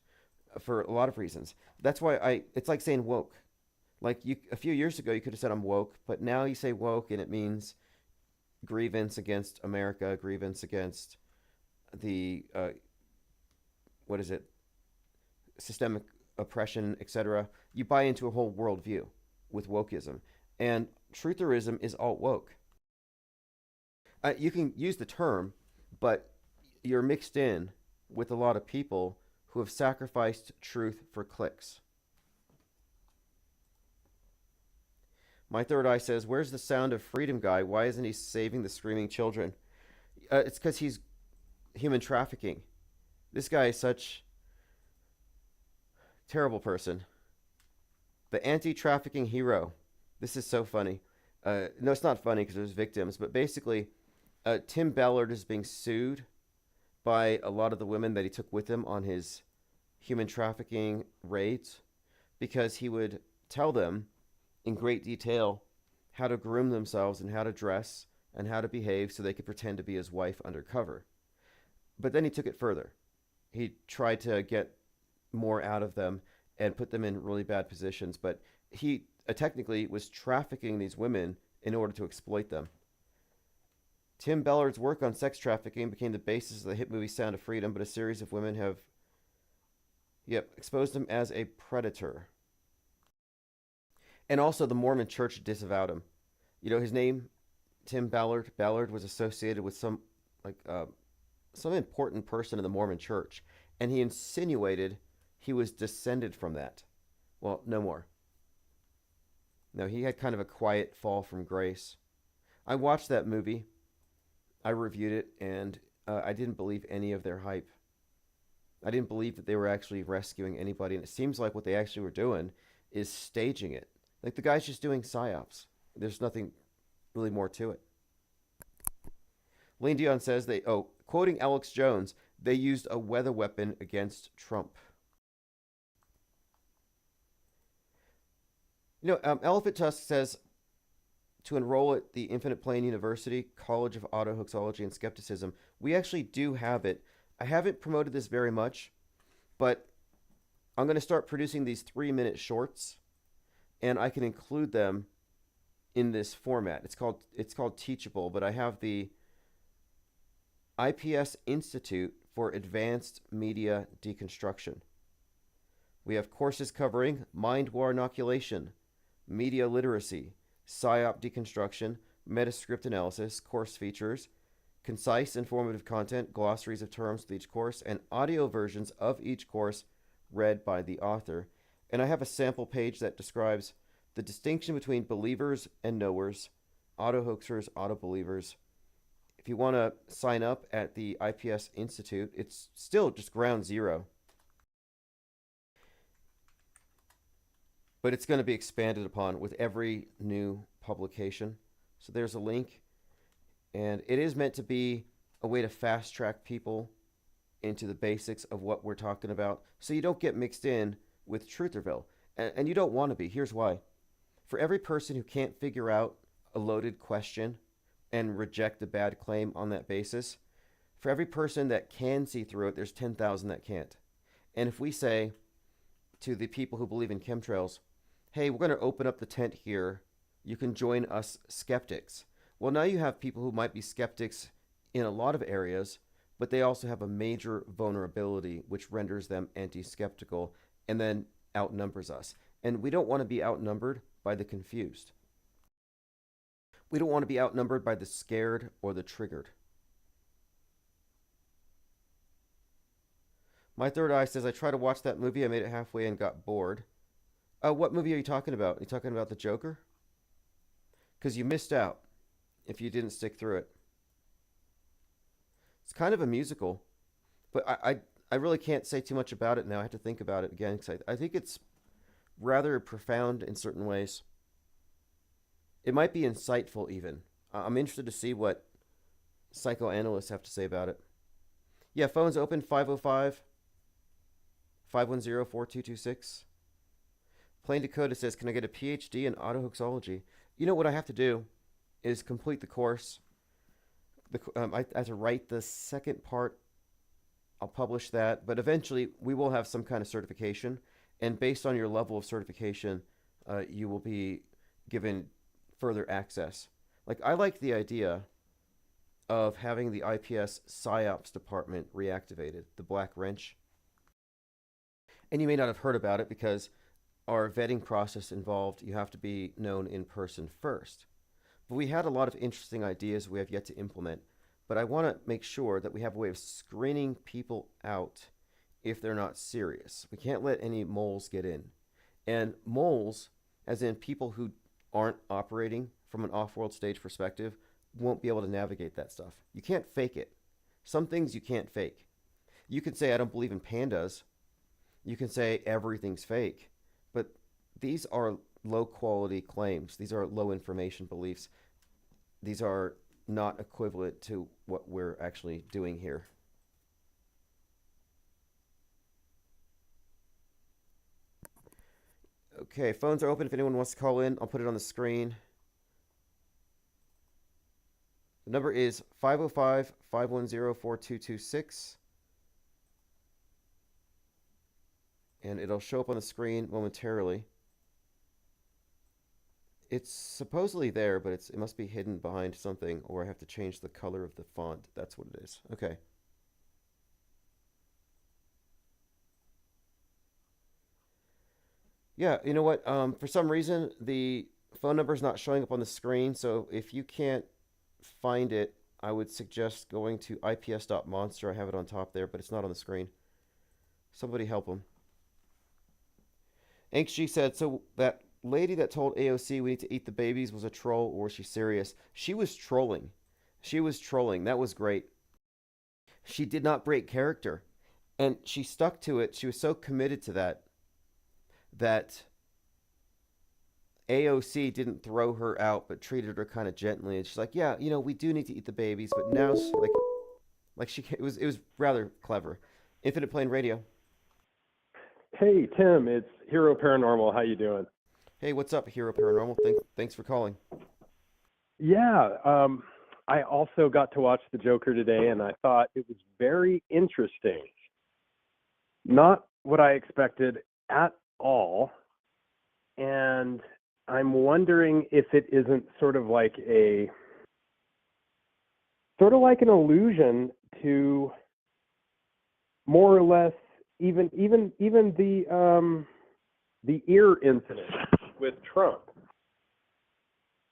for a lot of reasons. That's why it's like saying woke. Like a few years ago, you could have said I'm woke, but now you say woke and it means grievance against America, grievance against the, systemic oppression, etc. You buy into a whole worldview with wokeism. And trutherism is alt woke. You can use the term, but you're mixed in with a lot of people who have sacrificed truth for clicks. My third eye says, where's the sound of freedom guy? Why isn't he saving the screaming children? It's because he's human trafficking. This guy is such a terrible person. The anti-trafficking hero. This is so funny. No, it's not funny because there's victims, but basically, Tim Ballard is being sued by a lot of the women that he took with him on his human trafficking raids because he would tell them in great detail how to groom themselves and how to dress and how to behave so they could pretend to be his wife undercover. But then he took it further. He tried to get more out of them and put them in really bad positions. But he technically was trafficking these women in order to exploit them. Tim Ballard's work on sex trafficking became the basis of the hit movie Sound of Freedom, but a series of women have, exposed him as a predator. And also, the Mormon Church disavowed him. His name, Tim Ballard. Ballard was associated with some important person in the Mormon Church, and he insinuated he was descended from that. Well, no more. No, he had kind of a quiet fall from grace. I watched that movie. I reviewed it, and I didn't believe any of their hype. I didn't believe that they were actually rescuing anybody, and it seems like what they actually were doing is staging it. Like, the guy's just doing psyops. There's nothing really more to it. Lane Dion says quoting Alex Jones, they used a weather weapon against Trump. Elephant Tusk says to enroll at the Infinite Plane University College of Autohoaxology and Skepticism. We actually do have it. I haven't promoted this very much, but I'm going to start producing these 3-minute shorts, and I can include them in this format. It's called Teachable, but I have the IPS Institute for Advanced Media Deconstruction. We have courses covering mind war inoculation, media literacy, PSYOP deconstruction, metascript analysis, course features, concise informative content, glossaries of terms with each course, and audio versions of each course read by the author. And I have a sample page that describes the distinction between believers and knowers, auto-hoaxers, auto-believers. If you want to sign up at the IPS Institute, it's still just ground zero. But it's going to be expanded upon with every new publication. So there's a link. And it is meant to be a way to fast track people into the basics of what we're talking about, so you don't get mixed in with Trutherville. And you don't want to be. Here's why. For every person who can't figure out a loaded question and reject a bad claim on that basis, for every person that can see through it, there's 10,000 that can't. And if we say to the people who believe in chemtrails, hey, we're going to open up the tent here, you can join us skeptics. Well, now you have people who might be skeptics in a lot of areas, but they also have a major vulnerability which renders them anti-skeptical and then outnumbers us. And we don't want to be outnumbered by the confused. We don't want to be outnumbered by the scared or the triggered. My Third Eye says, I tried to watch that movie. I made it halfway and got bored. What movie are you talking about? Are you talking about The Joker? Because you missed out if you didn't stick through it. It's kind of a musical, but I really can't say too much about it now. I have to think about it again, because I think it's rather profound in certain ways. It might be insightful even. I'm interested to see what psychoanalysts have to say about it. Yeah, phone's open, 505-510-4226. Plain Dakota says, can I get a PhD in autohoaxology? You know what I have to do is complete the course. I have to write the second part. I'll publish that, but eventually we will have some kind of certification, and based on your level of certification, you will be given further access. Like, I like the idea of having the IPS PSYOPs department reactivated, the Black Wrench. And you may not have heard about it because our vetting process involved you have to be known in person first. But we had a lot of interesting ideas we have yet to implement. But I want to make sure that we have a way of screening people out if they're not serious. We can't let any moles get in. And moles, as in people who aren't operating from an off-world stage perspective, won't be able to navigate that stuff. You can't fake it. Some things you can't fake. You can say, I don't believe in pandas. You can say everything's fake. But these are low-quality claims. These are low-information beliefs. These are not equivalent to what we're actually doing here. Okay, phones are open if anyone wants to call in. I'll put it on the screen. The Number is 505-510-4226. And it'll show up on the screen momentarily. It's supposedly there, but it must be hidden behind something, or I have to change the color of the font. That's what it is. Okay. Yeah, you know what? For some reason, the phone number is not showing up on the screen, so if you can't find it, I would suggest going to ips.monster. I have it on top there, but it's not on the screen. Somebody help him. XG said, so that lady that told AOC we need to eat the babies was a troll, or was she serious? She was trolling. She was trolling. That was great. She did not break character, and she stuck to it. She was so committed to that AOC didn't throw her out, but treated her kind of gently. And she's like, yeah, you know, we do need to eat the babies, but now, it was rather clever. Infinite Plane Radio. Hey, Tim, it's Hero Paranormal. How you doing? Hey, what's up, Hero Paranormal? Thanks for calling. Yeah, I also got to watch The Joker today, and I thought it was very interesting. Not what I expected at all, and I'm wondering if it isn't sort of like an allusion to more or less even the ear incident with Trump.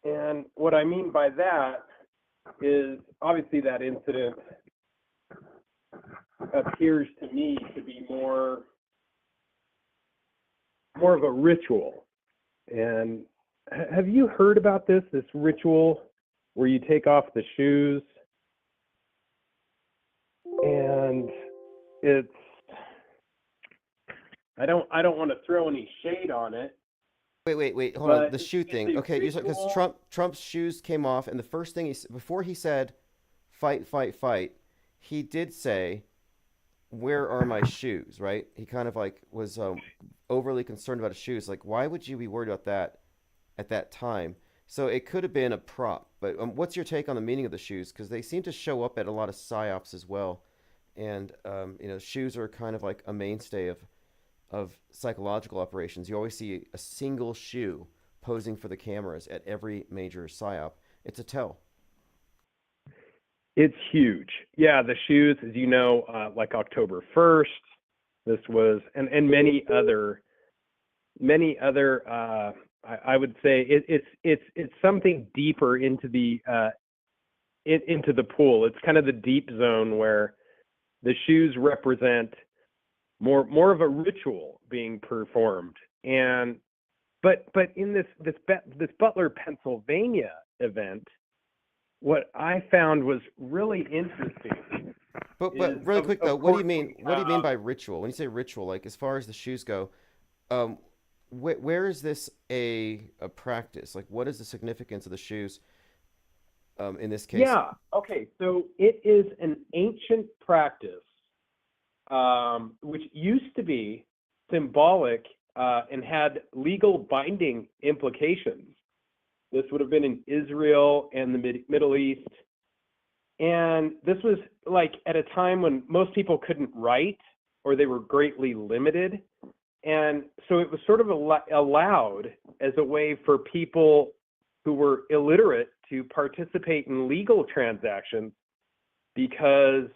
And what I mean by that is obviously that incident appears to me to be more of a ritual. And have you heard about this ritual where you take off the shoes and it's, I don't want to throw any shade on it. Wait, hold on. The shoe thing. Okay, because Trump's shoes came off, and the first thing before he said, fight, he did say, where are my shoes, right? He kind of was overly concerned about his shoes. Like, why would you be worried about that at that time? So it could have been a prop. But what's your take on the meaning of the shoes? Because they seem to show up at a lot of psyops as well. And, shoes are kind of like a mainstay of psychological operations. You always see a single shoe posing for the cameras at every major psyop. It's a tell. It's huge. Yeah, the shoes, as you know, like October 1st, this was, and many other, I would say it's something deeper into the pool. It's kind of the deep zone where the shoes represent more of a ritual being performed. And but in this Butler, Pennsylvania event, what I found was really interesting. But really quick though, what do you mean? What do you mean by ritual? When you say ritual, like as far as the shoes go, where is this a practice? Like, what is the significance of the shoes in this case? Yeah. Okay. So it is an ancient practice, which used to be symbolic and had legal binding implications. This would have been in Israel and the Middle East. And this was like at a time when most people couldn't write or they were greatly limited. And so it was sort of allowed as a way for people who were illiterate to participate in legal transactions because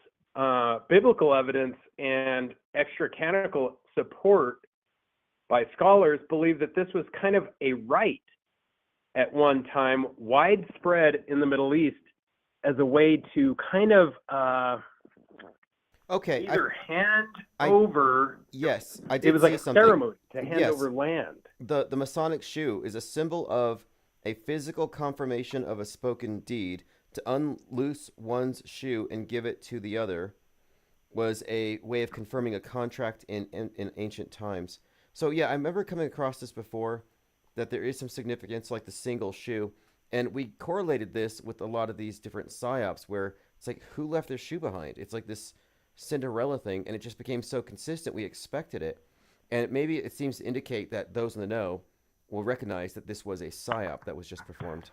biblical evidence and extra canonical support by scholars believe that this was kind of a rite at one time, widespread in the Middle East as a way to kind of either hand over. Yes, I did. It was like a something. ceremony to hand over land. The Masonic shoe is a symbol of a physical confirmation of a spoken deed. To unloose one's shoe and give it to the other was a way of confirming a contract in ancient times. So yeah, I remember coming across this before, that there is some significance like the single shoe. And we correlated this with a lot of these different psyops where it's like, who left their shoe behind? It's like this Cinderella thing, and it just became so consistent we expected it. And maybe it seems to indicate that those in the know will recognize that this was a psyop that was just performed.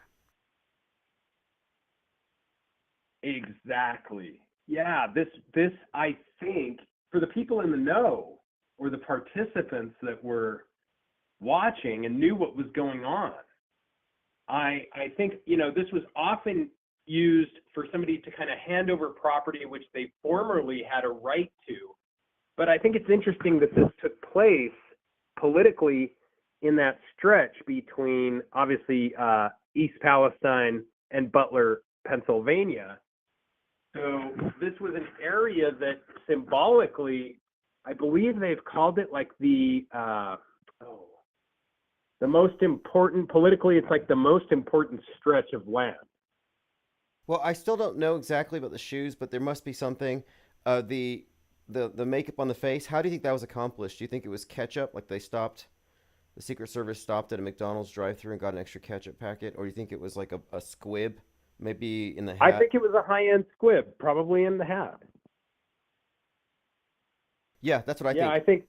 Exactly. Yeah, this I think for the people in the know or the participants that were watching and knew what was going on, I think, this was often used for somebody to kind of hand over property which they formerly had a right to. But I think it's interesting that this took place politically in that stretch between obviously East Palestine and Butler, Pennsylvania. So this was an area that symbolically, I believe they've called it like the most important, politically, it's like the most important stretch of land. Well, I still don't know exactly about the shoes, but there must be something. The makeup on the face. How do you think that was accomplished? Do you think it was ketchup, like the Secret Service stopped at a McDonald's drive-thru and got an extra ketchup packet, or do you think it was like a squib, maybe in the hat? I think it was a high-end squib, probably in the hat. Yeah, that's what I think. Yeah, I think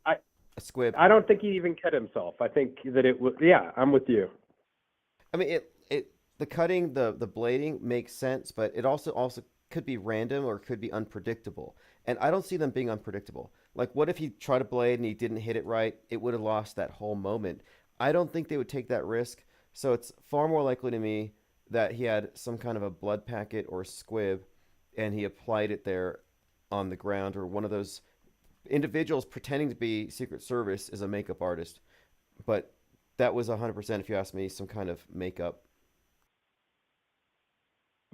A squib. I don't think he even cut himself. I think that it was. Yeah, I'm with you. I mean, the cutting, the blading makes sense, but it also could be random or could be unpredictable. And I don't see them being unpredictable. Like, what if he tried a blade and he didn't hit it right? It would have lost that whole moment. I don't think they would take that risk. So it's far more likely to me that he had some kind of a blood packet or squib and he applied it there on the ground, or one of those individuals pretending to be Secret Service is a makeup artist. But that was 100%, if you ask me, some kind of makeup.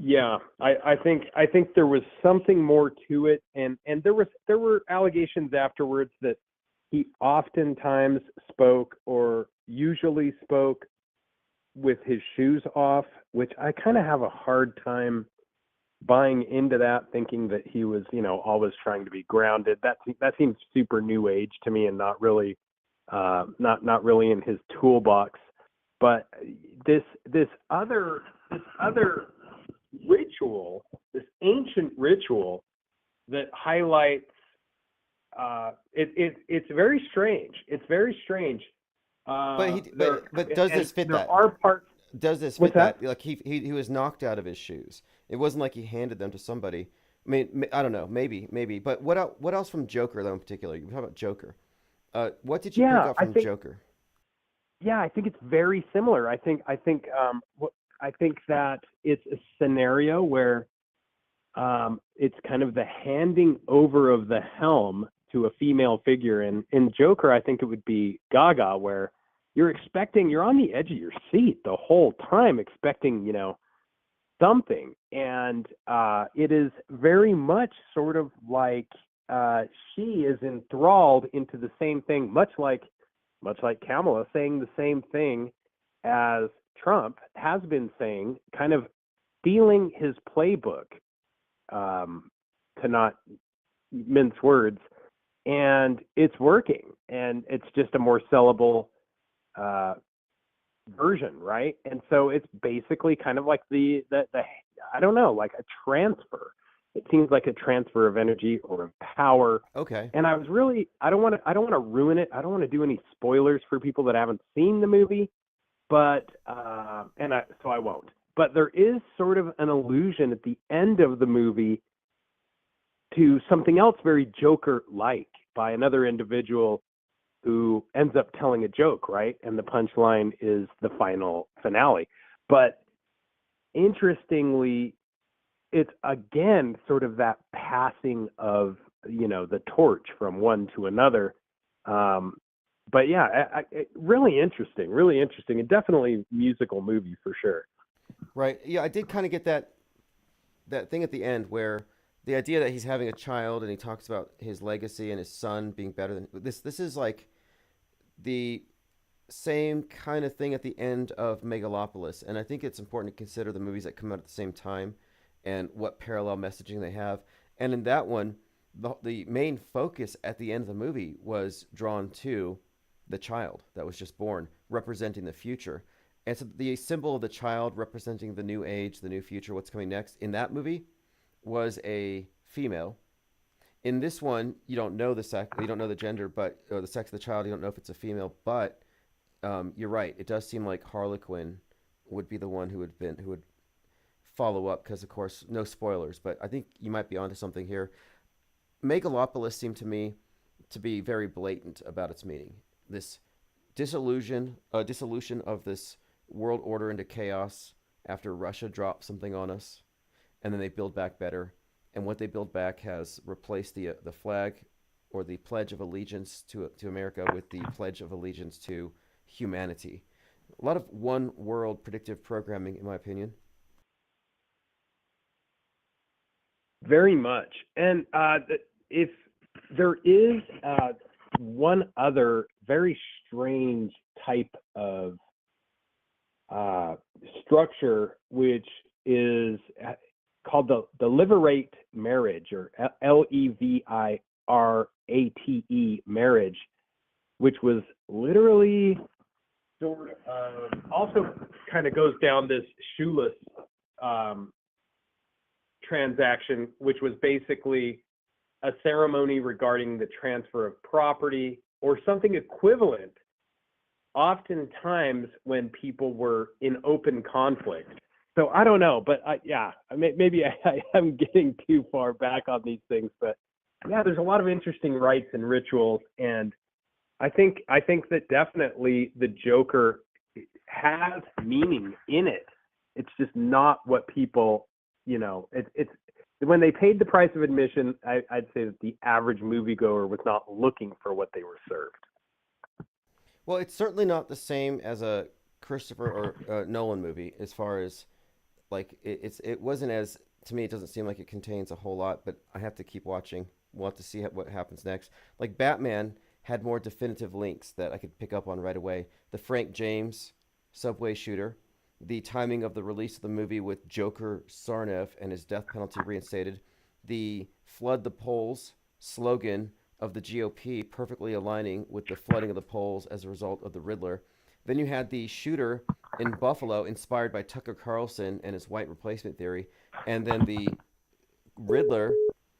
Yeah, I think there was something more to it, and there were allegations afterwards that he oftentimes spoke, or usually spoke, with his shoes off, which I kind of have a hard time buying into that, thinking that he was, always trying to be grounded. That seems super new age to me, and not really in his toolbox. But this other ritual, this ancient ritual that highlights it's very strange. It's very strange. But does this fit there that? are parts. Does this What's fit that? that? Like he was knocked out of his shoes. It wasn't like he handed them to somebody. I mean, I don't know. Maybe. But what else from Joker though in particular? You talk about Joker. What did you pick up from Joker? Yeah, I think it's very similar. I think that it's a scenario where it's kind of the handing over of the helm to a female figure. And in Joker, I think it would be Gaga, where you're on the edge of your seat the whole time, expecting, something. And it is very much sort of like she is enthralled into the same thing, much like Kamala saying the same thing as Trump has been saying, kind of stealing his playbook, to not mince words, and it's working, and it's just a more sellable version, right? And so it's basically kind of like the I don't know, like a transfer. It seems like a transfer of energy or of power. Okay. And I don't want to ruin it. I don't want to do any spoilers for people that haven't seen the movie, but so I won't. But there is sort of an allusion at the end of the movie to something else very Joker-like by another individual who ends up telling a joke, right? And the punchline is the final finale. But interestingly, it's again sort of that passing of, the torch from one to another. But yeah, really interesting, and definitely musical movie for sure. Right. Yeah, I did kind of get that thing at the end where the idea that he's having a child and he talks about his legacy and his son being better than this. This is like the same kind of thing at the end of Megalopolis, and I think it's important to consider the movies that come out at the same time and what parallel messaging they have. And in that one, the main focus at the end of the movie was drawn to the child that was just born, representing the future. And so the symbol of the child representing the new age, the new future, what's coming next, in that movie was a female. In this one, you don't know the sex, you don't know the gender, or the sex of the child. You don't know if it's a female, but you're right. It does seem like Harlequin would be the one who would follow up because, of course, no spoilers, but I think you might be onto something here. Megalopolis seemed to me to be very blatant about its meaning. This dissolution of this world order into chaos after Russia dropped something on us, and then they build back better. And what they build back has replaced the flag or the Pledge of Allegiance to America with the Pledge of Allegiance to humanity. A lot of one world predictive programming, in my opinion. Very much. And if there is one other very strange type of structure, which is called the Levirate marriage, or Levirate marriage, which was literally sort of also kind of goes down this shoeless transaction, which was basically a ceremony regarding the transfer of property or something equivalent, oftentimes when people were in open conflict. So I don't know, but maybe I'm getting too far back on these things, but yeah, there's a lot of interesting rites and rituals, and I think that definitely the Joker has meaning in it. It's just not what people, it's when they paid the price of admission, I'd say that the average moviegoer was not looking for what they were served. Well, it's certainly not the same as a Christopher or Nolan movie as far as like it wasn't as, to me it doesn't seem like it contains a whole lot, but I have to keep watching. We'll have to see what happens next. Like Batman had more definitive links that I could pick up on right away. The Frank James subway shooter, the timing of the release of the movie with Joker Sarnev and his death penalty reinstated, the flood the polls slogan of the GOP perfectly aligning with the flooding of the polls as a result of the Riddler. Then you had the shooter in Buffalo inspired by Tucker Carlson and his white replacement theory, and then the Riddler,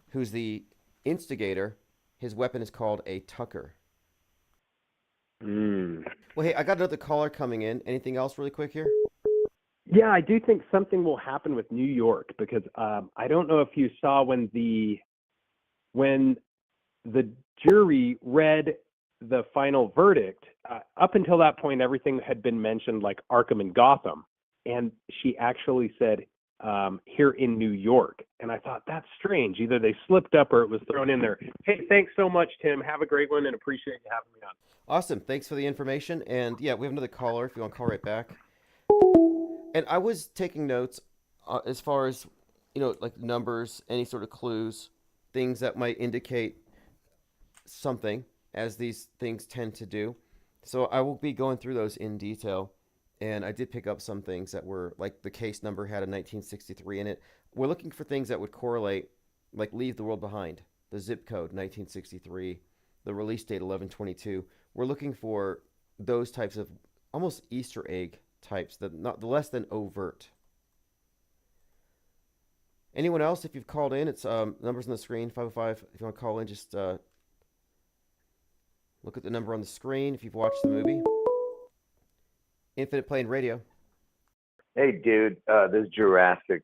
who's the instigator, his weapon is called a Tucker. Well, hey, I got another caller coming in. Anything else really quick here? Yeah, I do think something will happen with New York, because I don't know if you saw when the jury read the final verdict, up until that point, everything had been mentioned like Arkham and Gotham. And she actually said, here in New York. And I thought, that's strange. Either they slipped up or it was thrown in there. Hey, thanks so much, Tim. Have a great one, and appreciate you having me on. Awesome. Thanks for the information. And yeah, we have another caller if you want to call right back. And I was taking notes as far as, like numbers, any sort of clues, things that might indicate something, as these things tend to do. So I will be going through those in detail. And I did pick up some things that were, like the case number had a 1963 in it. We're looking for things that would correlate, like Leave the World Behind, the zip code 1963, the release date 11/22. We're looking for those types of almost Easter egg types, the less than overt. Anyone else? If you've called in, it's numbers on the screen, 505. If you want to call in, just look at the number on the screen if you've watched the movie. Infinite Plane Radio. Hey, dude, this is Jurassic.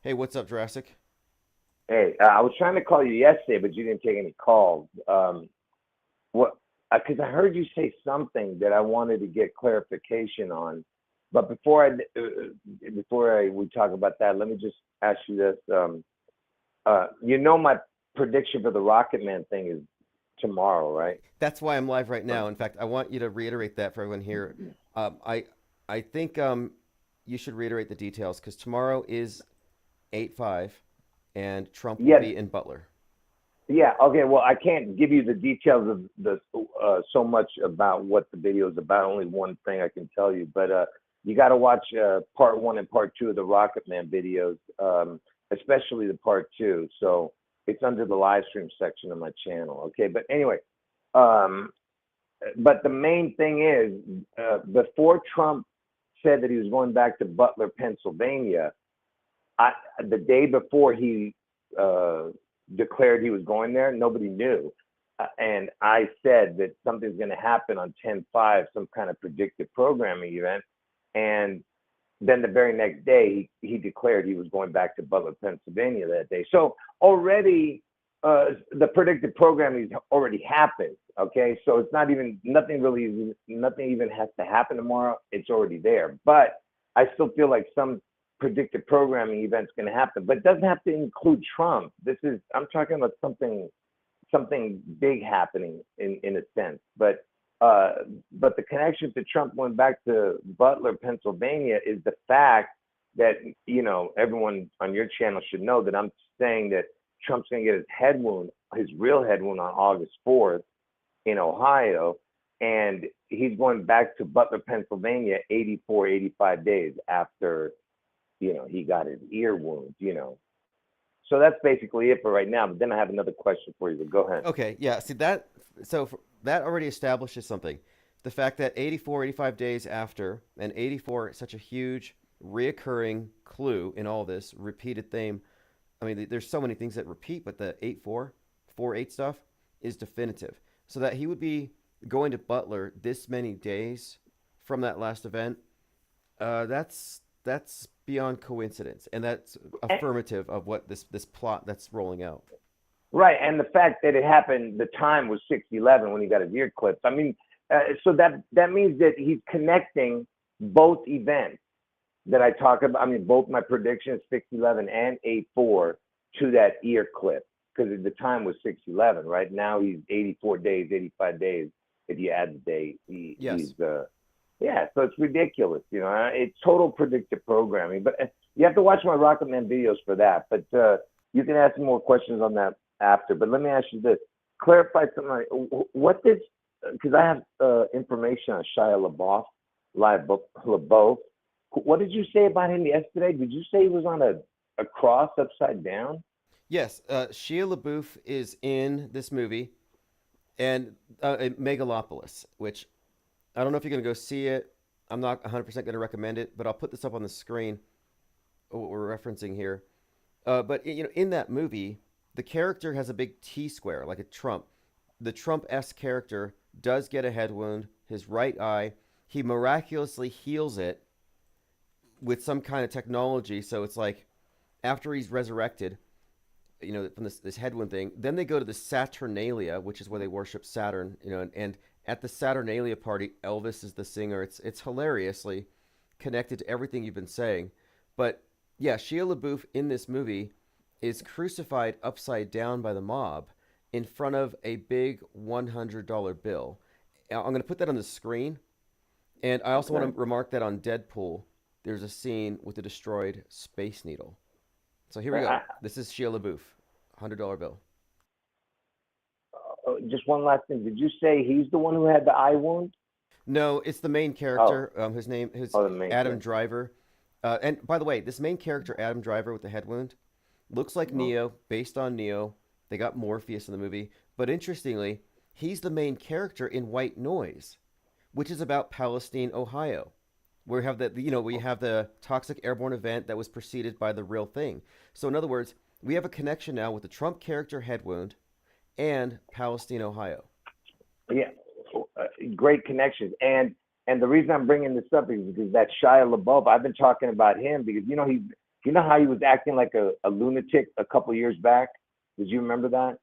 Hey, what's up, Jurassic? Hey, I was trying to call you yesterday, but you didn't take any calls. What? Because I heard you say something that I wanted to get clarification on. But before we talk about that, let me just ask you this. My prediction for the Rocket Man thing is tomorrow, right? That's why I'm live right now. In fact, I want you to reiterate that for everyone here. I think you should reiterate the details, because tomorrow is 8/5, and Trump will be in Butler. Yeah. Okay. Well, I can't give you the details of so much about what the video is about. Only one thing I can tell you, but you got to watch part 1 and part 2 of the Rocket Man videos, especially the part 2. So it's under the live stream section of my channel. Okay. But anyway, but the main thing is, before Trump said that he was going back to Butler, Pennsylvania, the day before he declared he was going there, nobody knew. And I said that something's going to happen on 10/5, some kind of predictive programming event. And then the very next day, he declared he was going back to Butler, Pennsylvania that day. So already, the predictive programming already happened. Okay, so it's not even nothing even has to happen tomorrow. It's already there. But I still feel like some predictive programming event's going to happen, but it doesn't have to include Trump. I'm talking about something big happening in a sense. But the connection to Trump going back to Butler, Pennsylvania, is the fact that, everyone on your channel should know that I'm saying that Trump's going to get his real head wound on August 4th in Ohio, and he's going back to Butler, Pennsylvania 84, 85 days after, he got his ear wound, So that's basically it for right now. But then I have another question for you, but go ahead. Okay, yeah, see that, that already establishes something. The fact that 84, 85 days after, and 84 is such a huge reoccurring clue in all this, repeated theme. I mean, there's so many things that repeat, but the 84, 48 stuff is definitive. So that he would be going to Butler this many days from that last event, that's beyond coincidence, and that's affirmative of what this plot that's rolling out. Right, and the fact that it happened, the time was 6/11 when he got his ear clipped. I mean, so that means that he's connecting both events that I talk about. I mean, both my predictions, 6/11 and 8/4, to that ear clip, because the time was 6/11. Right now he's 84 days, 85 days if you add the day. Yes. Yeah, so it's ridiculous. It's total predictive programming. But you have to watch my Rocket Man videos for that. But you can ask me more questions on that after. But let me ask you this: clarify something. What this? Because I have information on Shia LaBeouf. What did you say about him yesterday? Did you say he was on a cross upside down? Yes, Shia LaBeouf is in this movie, and Megalopolis, which I don't know if you're going to go see it. I'm not 100% going to recommend it, but I'll put this up on the screen, what we're referencing here. But in that movie, the character has a big T square, like a Trump. The Trump-esque character does get a head wound, his right eye. He miraculously heals it with some kind of technology. So it's like after he's resurrected, from this head wound thing, then they go to the Saturnalia, which is where they worship Saturn, and at the Saturnalia party, Elvis is the singer. It's hilariously connected to everything you've been saying. But yeah, Shia LaBeouf in this movie is crucified upside down by the mob in front of a big $100 bill. I'm going to put that on the screen. And I also want to remark that on Deadpool, there's a scene with a destroyed Space Needle. So here we go. This is Shia LaBeouf, $100 bill. Just one last thing. Did you say he's the one who had the eye wound? No, it's the main character. His name is Adam Driver. And by the way, this main character, Adam Driver with the head wound, looks like Neo, based on Neo. They got Morpheus in the movie. But interestingly, he's the main character in White Noise, which is about Palestine, Ohio, where we have the toxic airborne event that was preceded by the real thing. So in other words, we have a connection now with the Trump character head wound and Palestine, Ohio. Yeah, great connections. And the reason I'm bringing this up is because that Shia LaBeouf, I've been talking about him because how he was acting like a lunatic a couple years back. Did you remember that?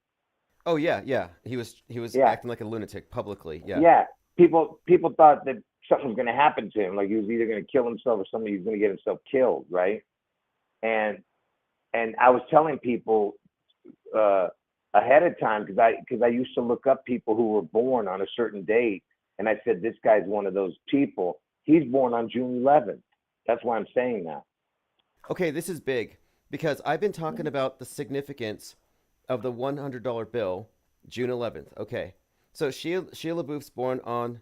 Oh yeah. He was acting like a lunatic publicly. Yeah. Yeah. People thought that something was going to happen to him, like he was either going to kill himself or somebody was going to get himself killed, right? And I was telling people ahead of time because I used to look up people who were born on a certain date, and I said this guy's one of those people. He's born on June 11th. That's why I'm saying that. Okay, this is big because I've been talking about the significance of the $100 bill, June 11th. Okay, so Shia LaBeouf's born on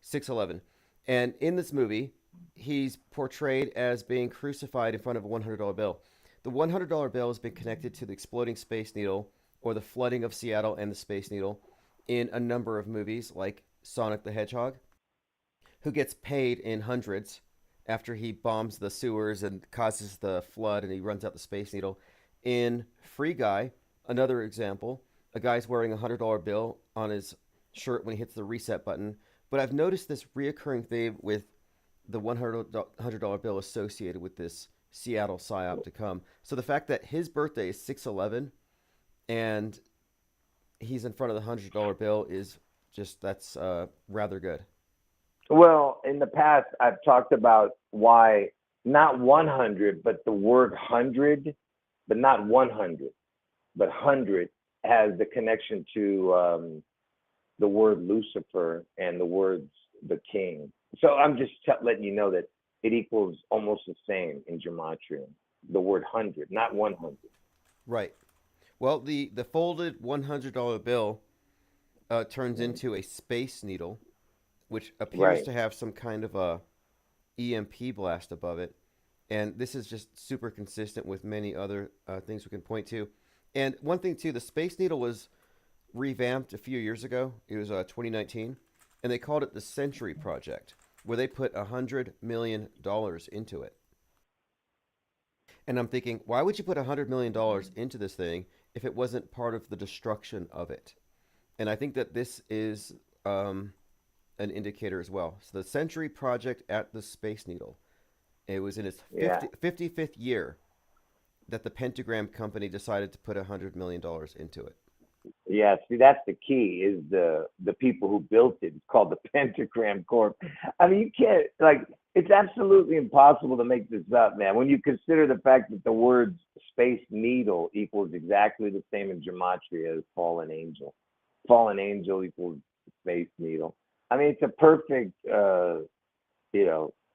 6/11, and in this movie, he's portrayed as being crucified in front of a $100 bill. The $100 bill has been connected to the exploding Space Needle or the flooding of Seattle and the Space Needle in a number of movies like Sonic the Hedgehog, who gets paid in hundreds after he bombs the sewers and causes the flood and he runs out the Space Needle. In Free Guy, another example, a guy's wearing a $100 bill on his shirt when he hits the reset button. But I've noticed this reoccurring theme with the $100 bill associated with this Seattle psyop to come. So the fact that his birthday is 6/11 and he's in front of the $100 bill is just, that's rather good. Well, in the past, I've talked about why not 100, but the word 100, but not 100, but 100 has the connection to the word Lucifer and the words the king. So I'm just letting you know that it equals almost the same in gematria. The word 100, not 100. Right. Well, the folded $100 bill turns into a space needle, which appears to have some kind of a EMP blast above it. And this is just super consistent with many other things we can point to. And one thing, too, the Space Needle was revamped a few years ago. It was 2019. And they called it the Century Project, where they put $100 million into it. And I'm thinking, why would you put $100 million into this thing if it wasn't part of the destruction of it? And I think that this is an indicator as well. So the Century Project at the Space Needle. It was in its 55th year that the Pentagram company decided to put $100 million into it. Yeah, see, that's the key, is the people who built it. It's called the Pentagram Corp. I mean, you can't, like, it's absolutely impossible to make this up, man. When you consider the fact that the words space needle equals exactly the same in gematria as fallen angel. Fallen angel equals space needle. I mean, it's a perfect,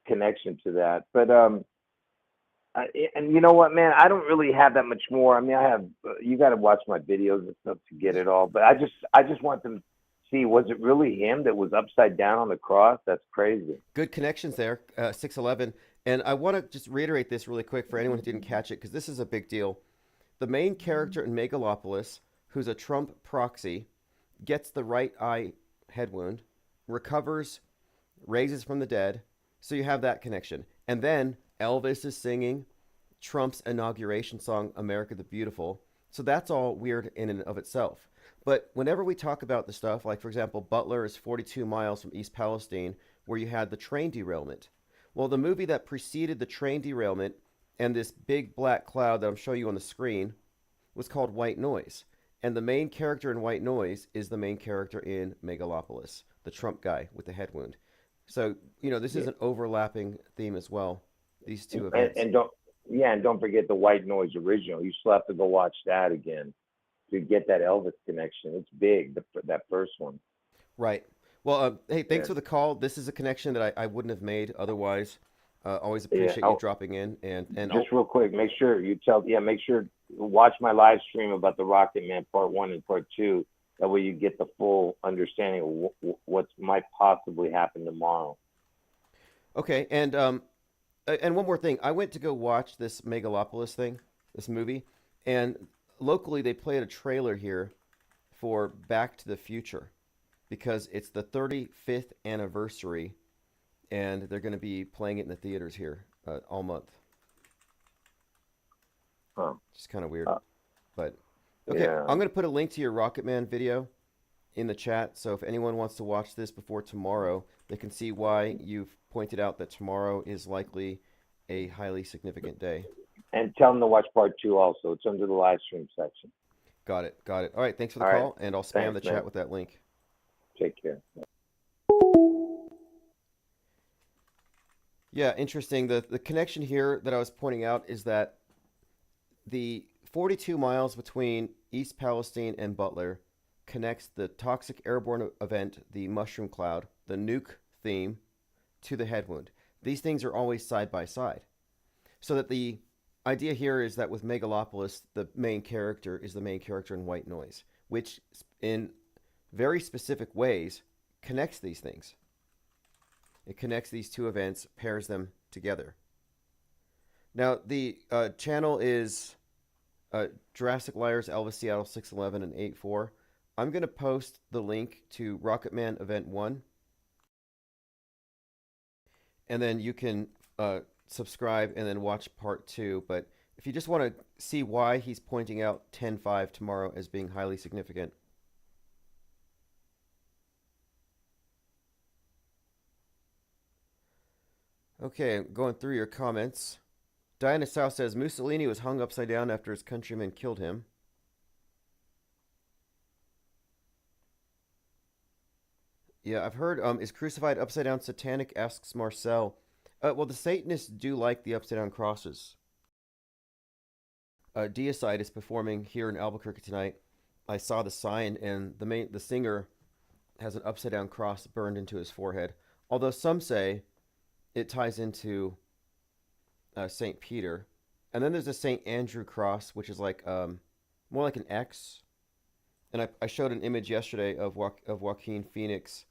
connection to that. But and you know what, man, I don't really have that much more. I mean, I have you got to watch my videos and stuff to get it all. But I just want them to see, was it really him that was upside down on the cross? That's crazy. Good connections there, 6/11. And I want to just reiterate this really quick for anyone who didn't catch it, because this is a big deal. The main character in Megalopolis, who's a Trump proxy, gets the right eye head wound, recovers, raises from the dead. So you have that connection. And then Elvis is singing Trump's inauguration song, America the Beautiful. So that's all weird in and of itself. But whenever we talk about the stuff, like, for example, Butler is 42 miles from East Palestine, where you had the train derailment. Well, the movie that preceded the train derailment and this big black cloud that I'm showing you on the screen was called White Noise. And the main character in White Noise is the main character in Megalopolis, the Trump guy with the head wound. So, this is an overlapping theme as well, these two events. And don't forget the White Noise original. You still have to go watch that again to get that Elvis connection. It's big, that first one. Right. Well, hey, thanks for the call. This is a connection that I wouldn't have made otherwise. Always appreciate you dropping in. And just real quick, make sure watch my live stream about the Rocket Man Part 1 and Part 2. That way you get the full understanding of what might possibly happen tomorrow. Okay, and one more thing. I went to go watch this Megalopolis thing, this movie, and locally they played a trailer here for Back to the Future because it's the 35th anniversary, and they're going to be playing it in the theaters here all month. Huh. It's kind of weird, but... Okay, yeah. I'm going to put a link to your Rocket Man video in the chat, so if anyone wants to watch this before tomorrow, they can see why you've pointed out that tomorrow is likely a highly significant day. And tell them to watch Part 2 also. It's under the live stream section. Got it. All right, thanks for the call, and I'll spam the chat with that link. Take care. Yeah, interesting. The connection here that I was pointing out is that the 42 miles between East Palestine and Butler connects the toxic airborne event, the mushroom cloud, the nuke theme, to the head wound. These things are always side by side. So that the idea here is that with Megalopolis, the main character is the main character in White Noise, which in very specific ways connects these things. It connects these two events, pairs them together. Now, the channel is... Jurassic Liars, Elvis Seattle 6/11 and 8/4. I'm going to post the link to Rocket Man Event 1. And then you can subscribe and then watch Part 2. But if you just want to see why he's pointing out 10/5 tomorrow as being highly significant. Okay, going through your comments. Diana South says Mussolini was hung upside down after his countrymen killed him. Yeah, I've heard, is crucified upside down satanic, asks Marcel. Well, the Satanists do like the upside down crosses. Deicide is performing here in Albuquerque tonight. I saw the sign, and the singer has an upside down cross burned into his forehead. Although some say it ties into St. Peter. And then there's a St. Andrew cross, which is like more like an X. And I showed an image yesterday of Joaquin Phoenix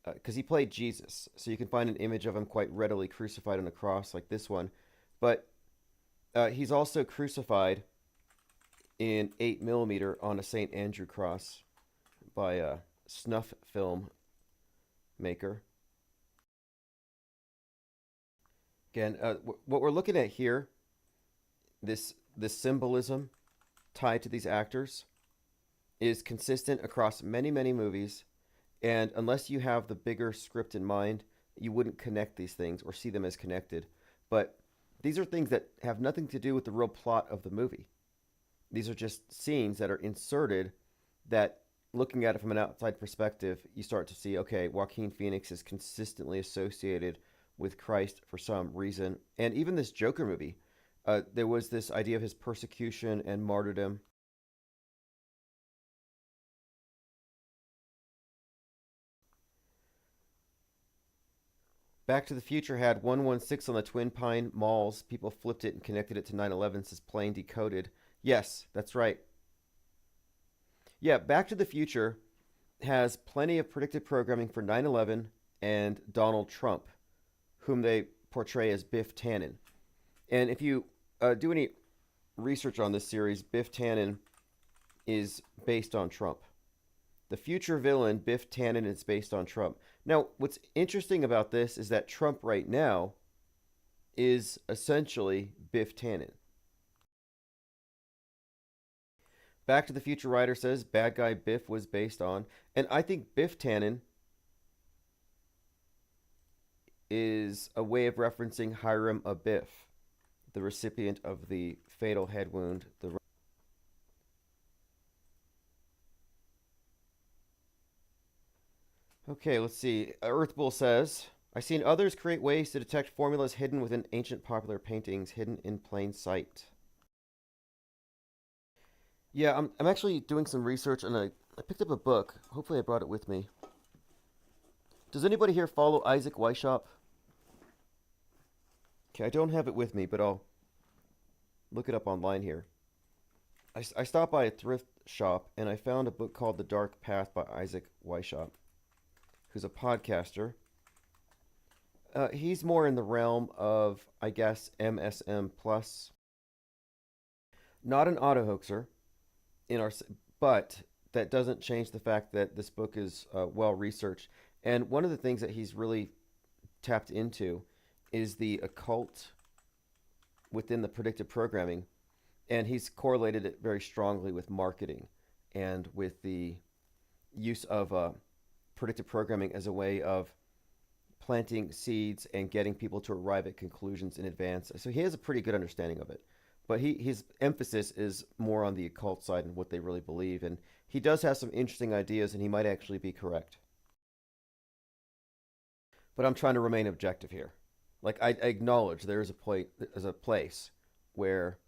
because he played Jesus. So you can find an image of him quite readily crucified on a cross like this one. But he's also crucified in 8mm on a St. Andrew cross by a snuff film maker. Again, what we're looking at here, this symbolism tied to these actors, is consistent across many, many movies. And unless you have the bigger script in mind, you wouldn't connect these things or see them as connected. But these are things that have nothing to do with the real plot of the movie. These are just scenes that are inserted that, looking at it from an outside perspective, you start to see, okay, Joaquin Phoenix is consistently associated with Christ for some reason. And even this Joker movie, there was this idea of his persecution and martyrdom. Back to the Future had 116 on the Twin Pine Malls. People flipped it and connected it to 9/11. Says plain decoded. Yes, that's right. Yeah, Back to the Future has plenty of predictive programming for 9/11 and Donald Trump, whom they portray as Biff Tannen. And if you do any research on this series, Biff Tannen is based on Trump. The future villain, Biff Tannen, is based on Trump. Now, what's interesting about this is that Trump right now is essentially Biff Tannen. Back to the Future writer says bad guy Biff was based on, and I think Biff Tannen is a way of referencing Hiram Abiff, the recipient of the fatal head wound. Okay, let's see. Earthbull says, I've seen others create ways to detect formulas hidden within ancient popular paintings, hidden in plain sight. Yeah, I'm actually doing some research, and I picked up a book. Hopefully I brought it with me. Does anybody here follow Isaac Weishaupt? Okay, I don't have it with me, but I'll look it up online here. I stopped by a thrift shop, and I found a book called The Dark Path by Isaac Weishaupt, who's a podcaster. He's more in the realm of, I guess, MSM+. Not an auto hoaxer, but that doesn't change the fact that this book is well researched. And one of the things that he's really tapped into is the occult within the predictive programming, and he's correlated it very strongly with marketing and with the use of predictive programming as a way of planting seeds and getting people to arrive at conclusions in advance. So he has a pretty good understanding of it. But his emphasis is more on the occult side and what they really believe. And he does have some interesting ideas, and he might actually be correct. But I'm trying to remain objective here. Like, I acknowledge there's a place where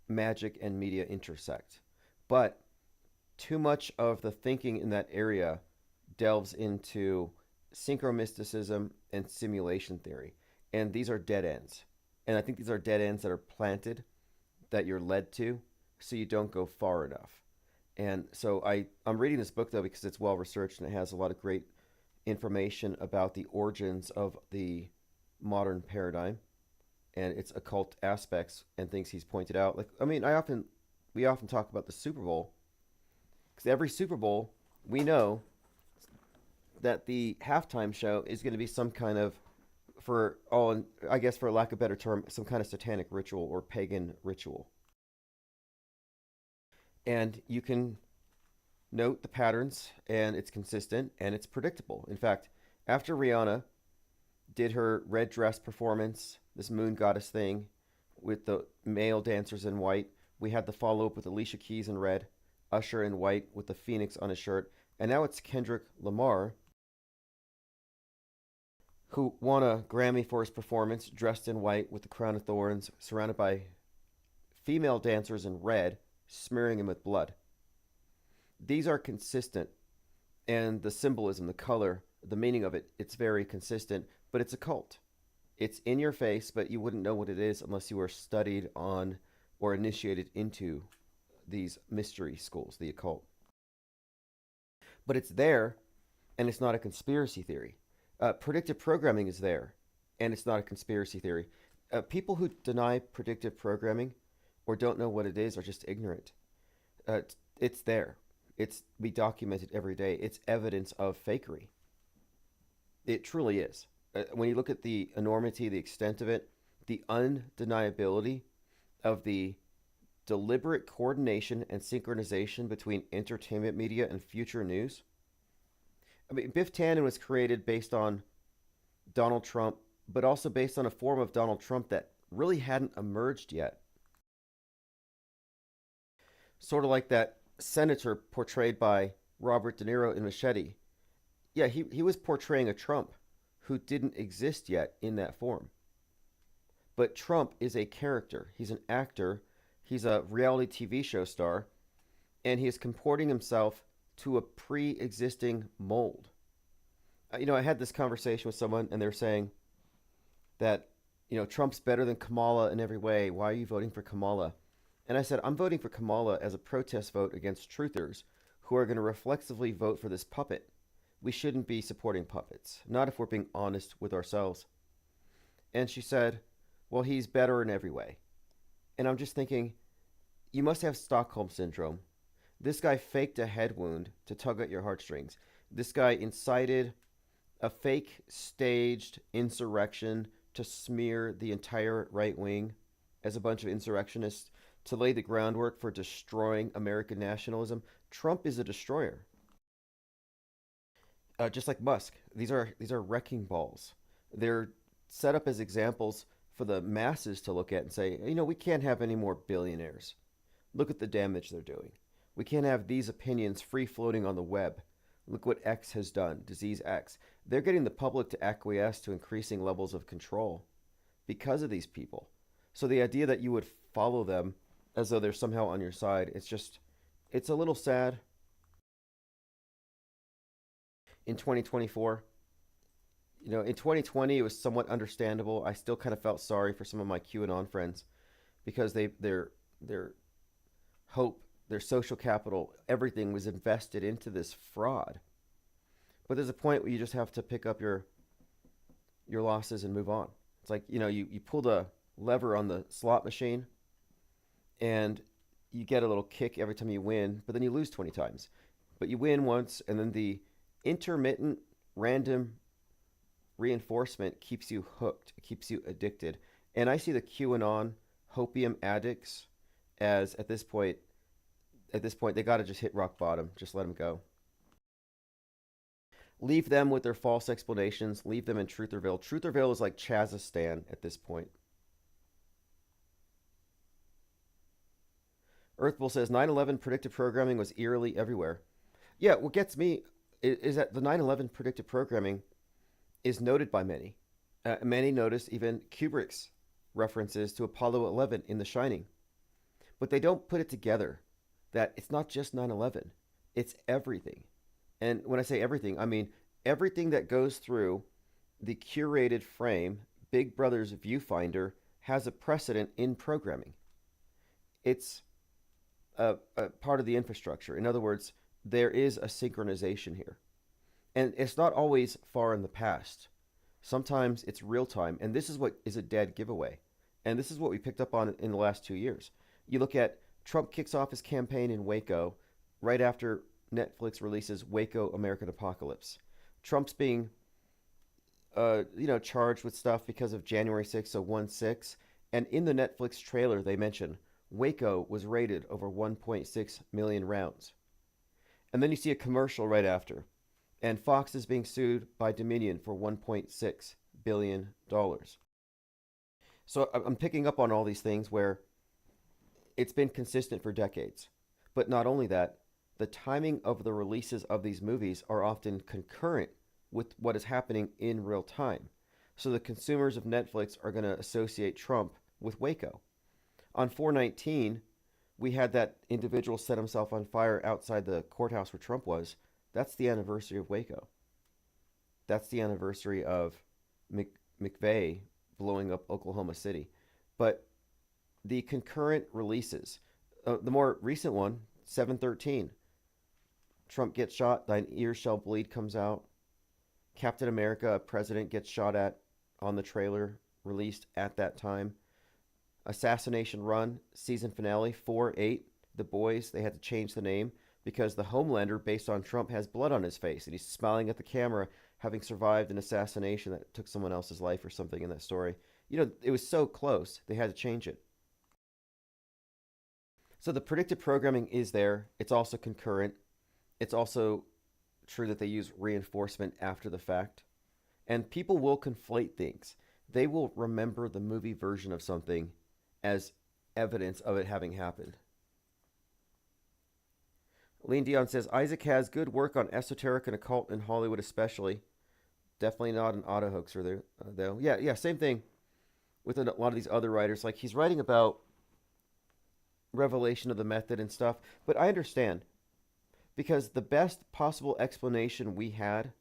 magic and media intersect. But too much of the thinking in that area delves into synchromysticism and simulation theory. And these are dead ends. And I think these are dead ends that are planted, that you're led to, so you don't go far enough. And so I'm reading this book, though, because it's well researched and it has a lot of great information about the origins of the modern paradigm and its occult aspects and things he's pointed out. Like, I mean, we often talk about the Super Bowl, because every Super Bowl, we know that the halftime show is going to be some kind of, I guess for lack of a better term, some kind of satanic ritual or pagan ritual. And you can note the patterns, and it's consistent, and it's predictable. In fact, after Rihanna, did her red dress performance, this moon goddess thing, with the male dancers in white. We had the follow up with Alicia Keys in red, Usher in white with the phoenix on his shirt, and now it's Kendrick Lamar, who won a Grammy for his performance, dressed in white with the crown of thorns, surrounded by female dancers in red, smearing him with blood. These are consistent, and the symbolism, the color, the meaning of it, it's very consistent, but it's a cult. It's in your face, but you wouldn't know what it is unless you were studied on or initiated into these mystery schools, the occult. But it's there, and it's not a conspiracy theory. Predictive programming is there, and it's not a conspiracy theory. People who deny predictive programming or don't know what it is are just ignorant. It's there. We document it every day. It's evidence of fakery. It truly is. When you look at the enormity, the extent of it, the undeniability of the deliberate coordination and synchronization between entertainment media and future news. I mean, Biff Tannen was created based on Donald Trump, but also based on a form of Donald Trump that really hadn't emerged yet. Sort of like that senator portrayed by Robert De Niro in Machete. Yeah, he was portraying a Trump who didn't exist yet in that form. But Trump is a character. He's an actor. He's a reality TV show star. And he is comporting himself to a pre-existing mold. I had this conversation with someone, and they're saying that, Trump's better than Kamala in every way. Why are you voting for Kamala? And I said, I'm voting for Kamala as a protest vote against truthers who are going to reflexively vote for this puppet. We shouldn't be supporting puppets, not if we're being honest with ourselves. And she said, well, he's better in every way. And I'm just thinking, you must have Stockholm Syndrome. This guy faked a head wound to tug at your heartstrings. This guy incited a fake staged insurrection to smear the entire right wing as a bunch of insurrectionists to lay the groundwork for destroying American nationalism. Trump is a destroyer. Just like Musk, these are wrecking balls. They're set up as examples for the masses to look at and say, we can't have any more billionaires. Look at the damage they're doing. We can't have these opinions free floating on the web. Look what X has done, disease X. They're getting the public to acquiesce to increasing levels of control because of these people. So the idea that you would follow them as though they're somehow on your side, it's a little sad. In 2024, in 2020 it was somewhat understandable. I still kind of felt sorry for some of my QAnon friends because their hope, their social capital, everything was invested into this fraud. But there's a point where you just have to pick up your losses and move on. It's like, you pull the lever on the slot machine and you get a little kick every time you win, but then you lose 20 times. But you win once, and then the intermittent random reinforcement keeps you hooked, it keeps you addicted. And I see the QAnon hopium addicts as at this point they got to just hit rock bottom. Just let them go. Leave them with their false explanations. Leave them in Trutherville. Trutherville is like Chazistan at this point. Earthbull says 9/11 predictive programming was eerily everywhere. Yeah, what gets me is that the 9/11 predictive programming is noted by many. Many notice even Kubrick's references to Apollo 11 in The Shining. But they don't put it together that it's not just 9/11. It's everything. And when I say everything, I mean everything that goes through the curated frame, Big Brother's viewfinder, has a precedent in programming. It's a part of the infrastructure. In other words, there is a synchronization here. And it's not always far in the past. Sometimes it's real time. And this is what is a dead giveaway. And this is what we picked up on in the last 2 years. You look at Trump kicks off his campaign in Waco right after Netflix releases Waco American Apocalypse. Trump's being charged with stuff because of January 6th, so 1/6. And in the Netflix trailer, they mention Waco was raided over 1.6 million rounds. And then you see a commercial right after. And Fox is being sued by Dominion for $1.6 billion. So I'm picking up on all these things where it's been consistent for decades. But not only that, the timing of the releases of these movies are often concurrent with what is happening in real time. So the consumers of Netflix are going to associate Trump with Waco. On 4/19, we had that individual set himself on fire outside the courthouse where Trump was. That's the anniversary of Waco. That's the anniversary of McVeigh blowing up Oklahoma City. But the concurrent releases, the more recent one, 7/13, Trump gets shot, Thine Ears Shall Bleed comes out. Captain America, a president, gets shot at on the trailer, released at that time. Assassination Run, season finale, 4/8. The Boys, they had to change the name because the Homelander, based on Trump, has blood on his face and he's smiling at the camera, having survived an assassination that took someone else's life or something in that story. You know, it was so close, they had to change it. So the predictive programming is there. It's also concurrent. It's also true that they use reinforcement after the fact. And people will conflate things. They will remember the movie version of something as evidence of it having happened. Lean Dion says, Isaac has good work on esoteric and occult in Hollywood especially. Definitely not an auto hoaxer there, though. Yeah, same thing with a lot of these other writers. Like, he's writing about revelation of the method and stuff, but I understand. Because the best possible explanation we had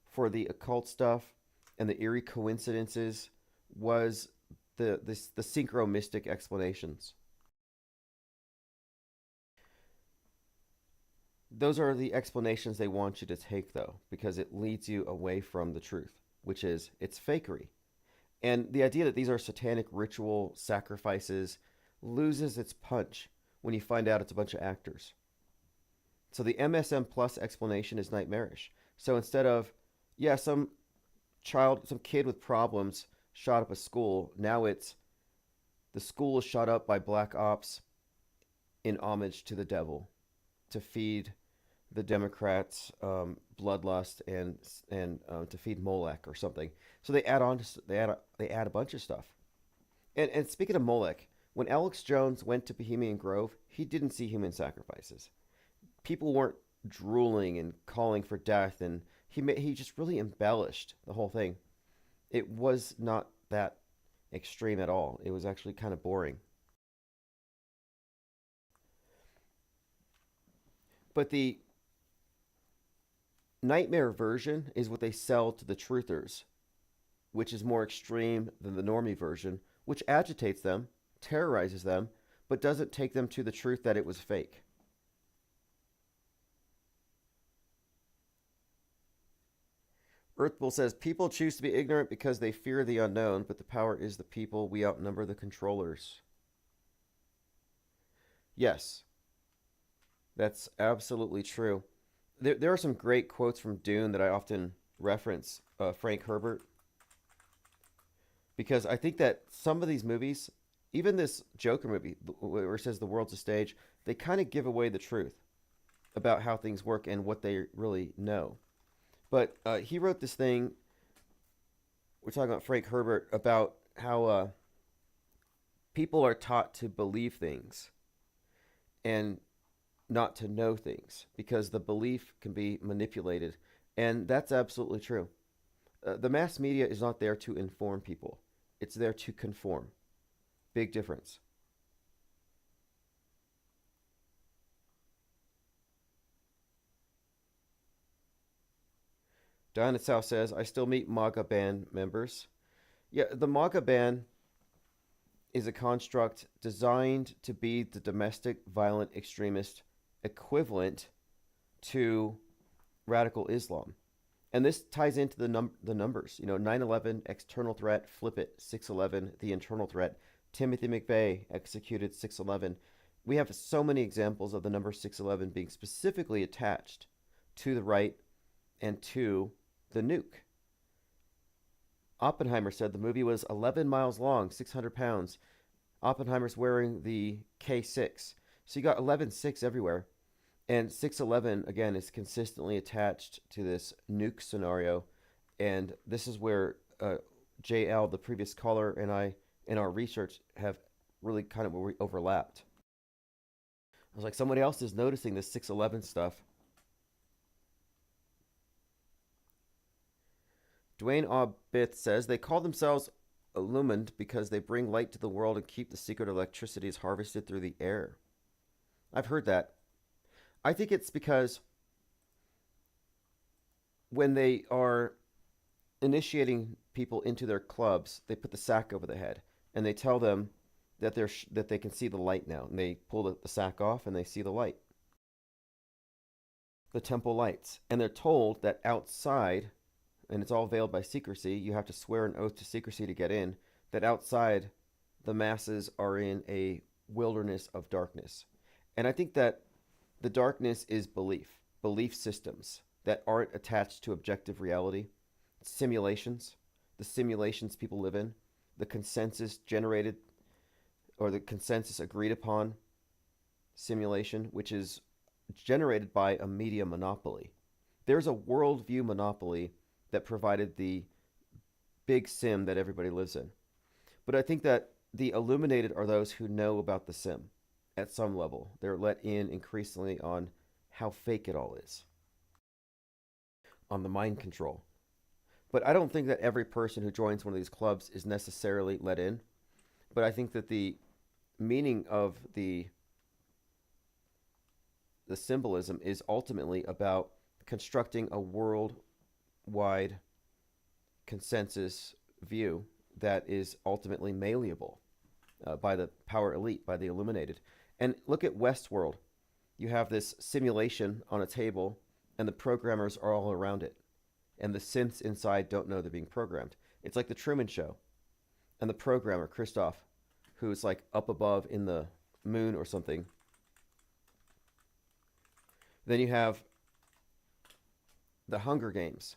for the occult stuff and the eerie coincidences was the synchro-mystic explanations. Those are the explanations they want you to take, though, because it leads you away from the truth, which is it's fakery. And the idea that these are satanic ritual sacrifices loses its punch when you find out it's a bunch of actors. So the MSM Plus explanation is nightmarish. So instead of, yeah, some kid with problems shot up a school, now it's the school is shot up by black ops in homage to the devil to feed the Democrats bloodlust and to feed Molech or something. So they add a bunch of stuff. And speaking of Molech, when Alex Jones went to Bohemian Grove, he didn't see human sacrifices. People weren't drooling and calling for death, and he just really embellished the whole thing. It was not that extreme at all. It was actually kind of boring. But the nightmare version is what they sell to the truthers, which is more extreme than the normie version, which agitates them, terrorizes them, but doesn't take them to the truth that it was fake. Earthbull says, people choose to be ignorant because they fear the unknown, but the power is the people. We outnumber the controllers. Yes, that's absolutely true. There are some great quotes from Dune that I often reference, Frank Herbert, because I think that some of these movies, even this Joker movie, where it says the world's a stage, they kind of give away the truth about how things work and what they really know. But he wrote this thing, we're talking about Frank Herbert, about how people are taught to believe things and not to know things because the belief can be manipulated. And that's absolutely true. The mass media is not there to inform people. It's there to conform. Big difference. Diana South says, I still meet MAGA band members. Yeah, the MAGA ban is a construct designed to be the domestic violent extremist equivalent to radical Islam. And this ties into the numbers. You know, 9/11, external threat, flip it, 6/11, the internal threat. Timothy McVeigh executed 6/11. We have so many examples of the number 6/11 being specifically attached to the right and to the nuke. Oppenheimer said the movie was 11 miles long, 600 pounds. Oppenheimer's wearing the K6. So you got 11-6 everywhere. And 6/11, again, is consistently attached to this nuke scenario. And this is where JL, the previous caller, and I, in our research, have really kind of overlapped. I was like, somebody else is noticing this 611 stuff. Dwayne Aubith says, they call themselves illumined because they bring light to the world and keep the secret of electricity is harvested through the air. I've heard that. I think it's because when they are initiating people into their clubs, they put the sack over the head and they tell them that that they can see the light now, and they pull the sack off and they see the light, the temple lights, and they're told that outside, and it's all veiled by secrecy, you have to swear an oath to secrecy to get in, that outside the masses are in a wilderness of darkness. And I think that the darkness is belief systems that aren't attached to objective reality, simulations, the simulations people live in, the consensus generated or the consensus agreed upon simulation, which is generated by a media monopoly. There's a worldview monopoly that provided the big sim that everybody lives in. But I think that the illuminated are those who know about the sim at some level. They're let in increasingly on how fake it all is, on the mind control. But I don't think that every person who joins one of these clubs is necessarily let in. But I think that the meaning of the symbolism is ultimately about constructing a worldwide consensus view that is ultimately malleable by the power elite, by the illuminated. And look at Westworld. You have this simulation on a table, and the programmers are all around it. And the synths inside don't know they're being programmed. It's like the Truman Show. And the programmer, Christoph, who's like up above in the moon or something. Then you have the Hunger Games,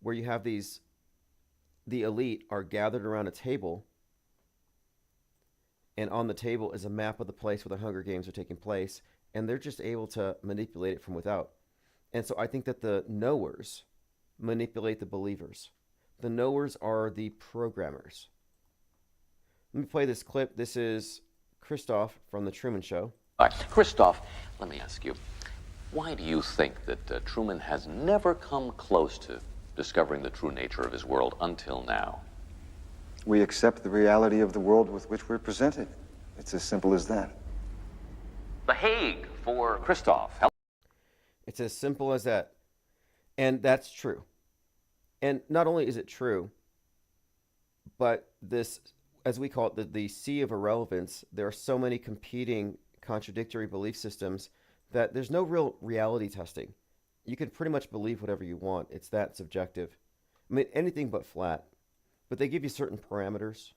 where you have the elite are gathered around a table, and on the table is a map of the place where the Hunger Games are taking place, and they're just able to manipulate it from without. And so I think that the knowers manipulate the believers. The knowers are the programmers. Let me play this clip. This is Christoph from The Truman Show. All right. Christoph, let me ask you, why do you think that Truman has never come close to discovering the true nature of his world until now? We accept the reality of the world with which we're presented. It's as simple as that. The Hague for Christoph. It's as simple as that. And that's true. And not only is it true, but this, as we call it, the sea of irrelevance, there are so many competing, contradictory belief systems that there's no real reality testing. You can pretty much believe whatever you want. It's that subjective. I mean, anything but flat. But they give you certain parameters.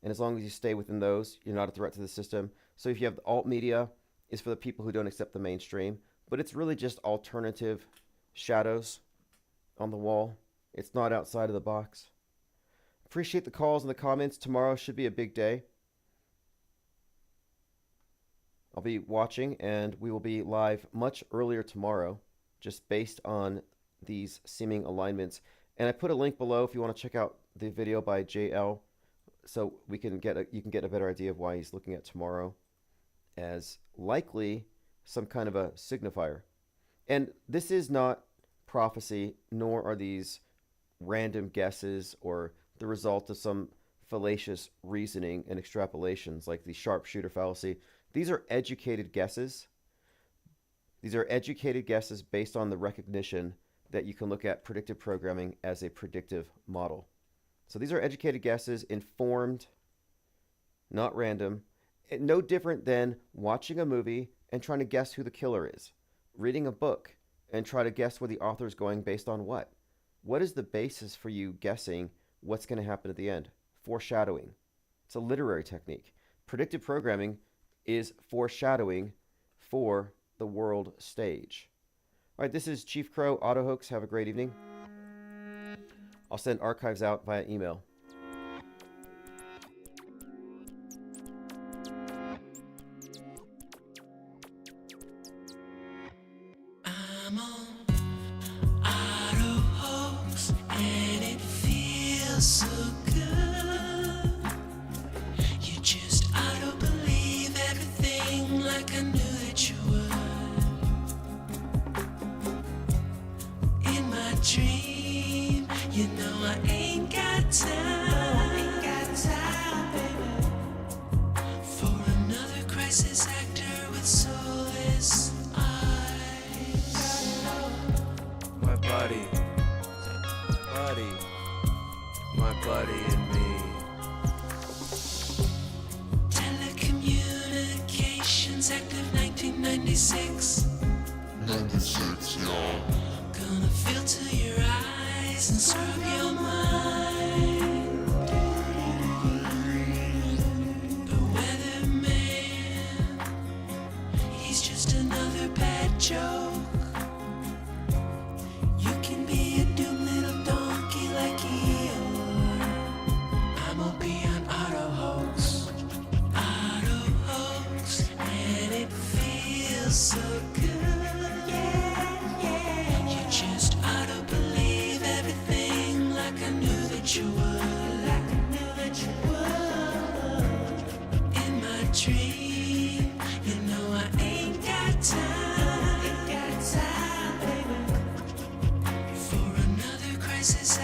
And as long as you stay within those, you're not a threat to the system. So if you have the alt media, it's for the people who don't accept the mainstream. But it's really just alternative shadows on the wall. It's not outside of the box. Appreciate the calls and the comments. Tomorrow should be a big day. I'll be watching, and we will be live much earlier tomorrow, just based on these seeming alignments. And I put a link below if you want to check out the video by JL, so you can get a better idea of why he's looking at tomorrow as likely some kind of a signifier. And this is not prophecy, nor are these random guesses or the result of some fallacious reasoning and extrapolations like the sharpshooter fallacy. These are educated guesses. These are educated guesses based on the recognition that you can look at predictive programming as a predictive model. So these are educated guesses, informed, not random. No different than watching a movie and trying to guess who the killer is. Reading a book and try to guess where the author is going based on what. What is the basis for you guessing what's going to happen at the end? Foreshadowing. It's a literary technique. Predictive programming is foreshadowing for the world stage. All right, this is Chief Crow, Auto Hoax. Have a great evening. I'll send archives out via email. I'm on Auto Hoax, and it feels dream, you know I ain't got time, baby, for another crisis actor with soulless eyes. My buddy and me. Telecommunications Act of 1996. 96, y'all. Gonna filter your eyes and scrub your mind. The weatherman, he's just another bad joke. You can be a doomed little donkey like Eeyore. I'm gonna be an auto hoax, and it feels so good. You just ought to believe everything like I knew that you would. In my dream, you know I ain't got time, baby, for another crisis.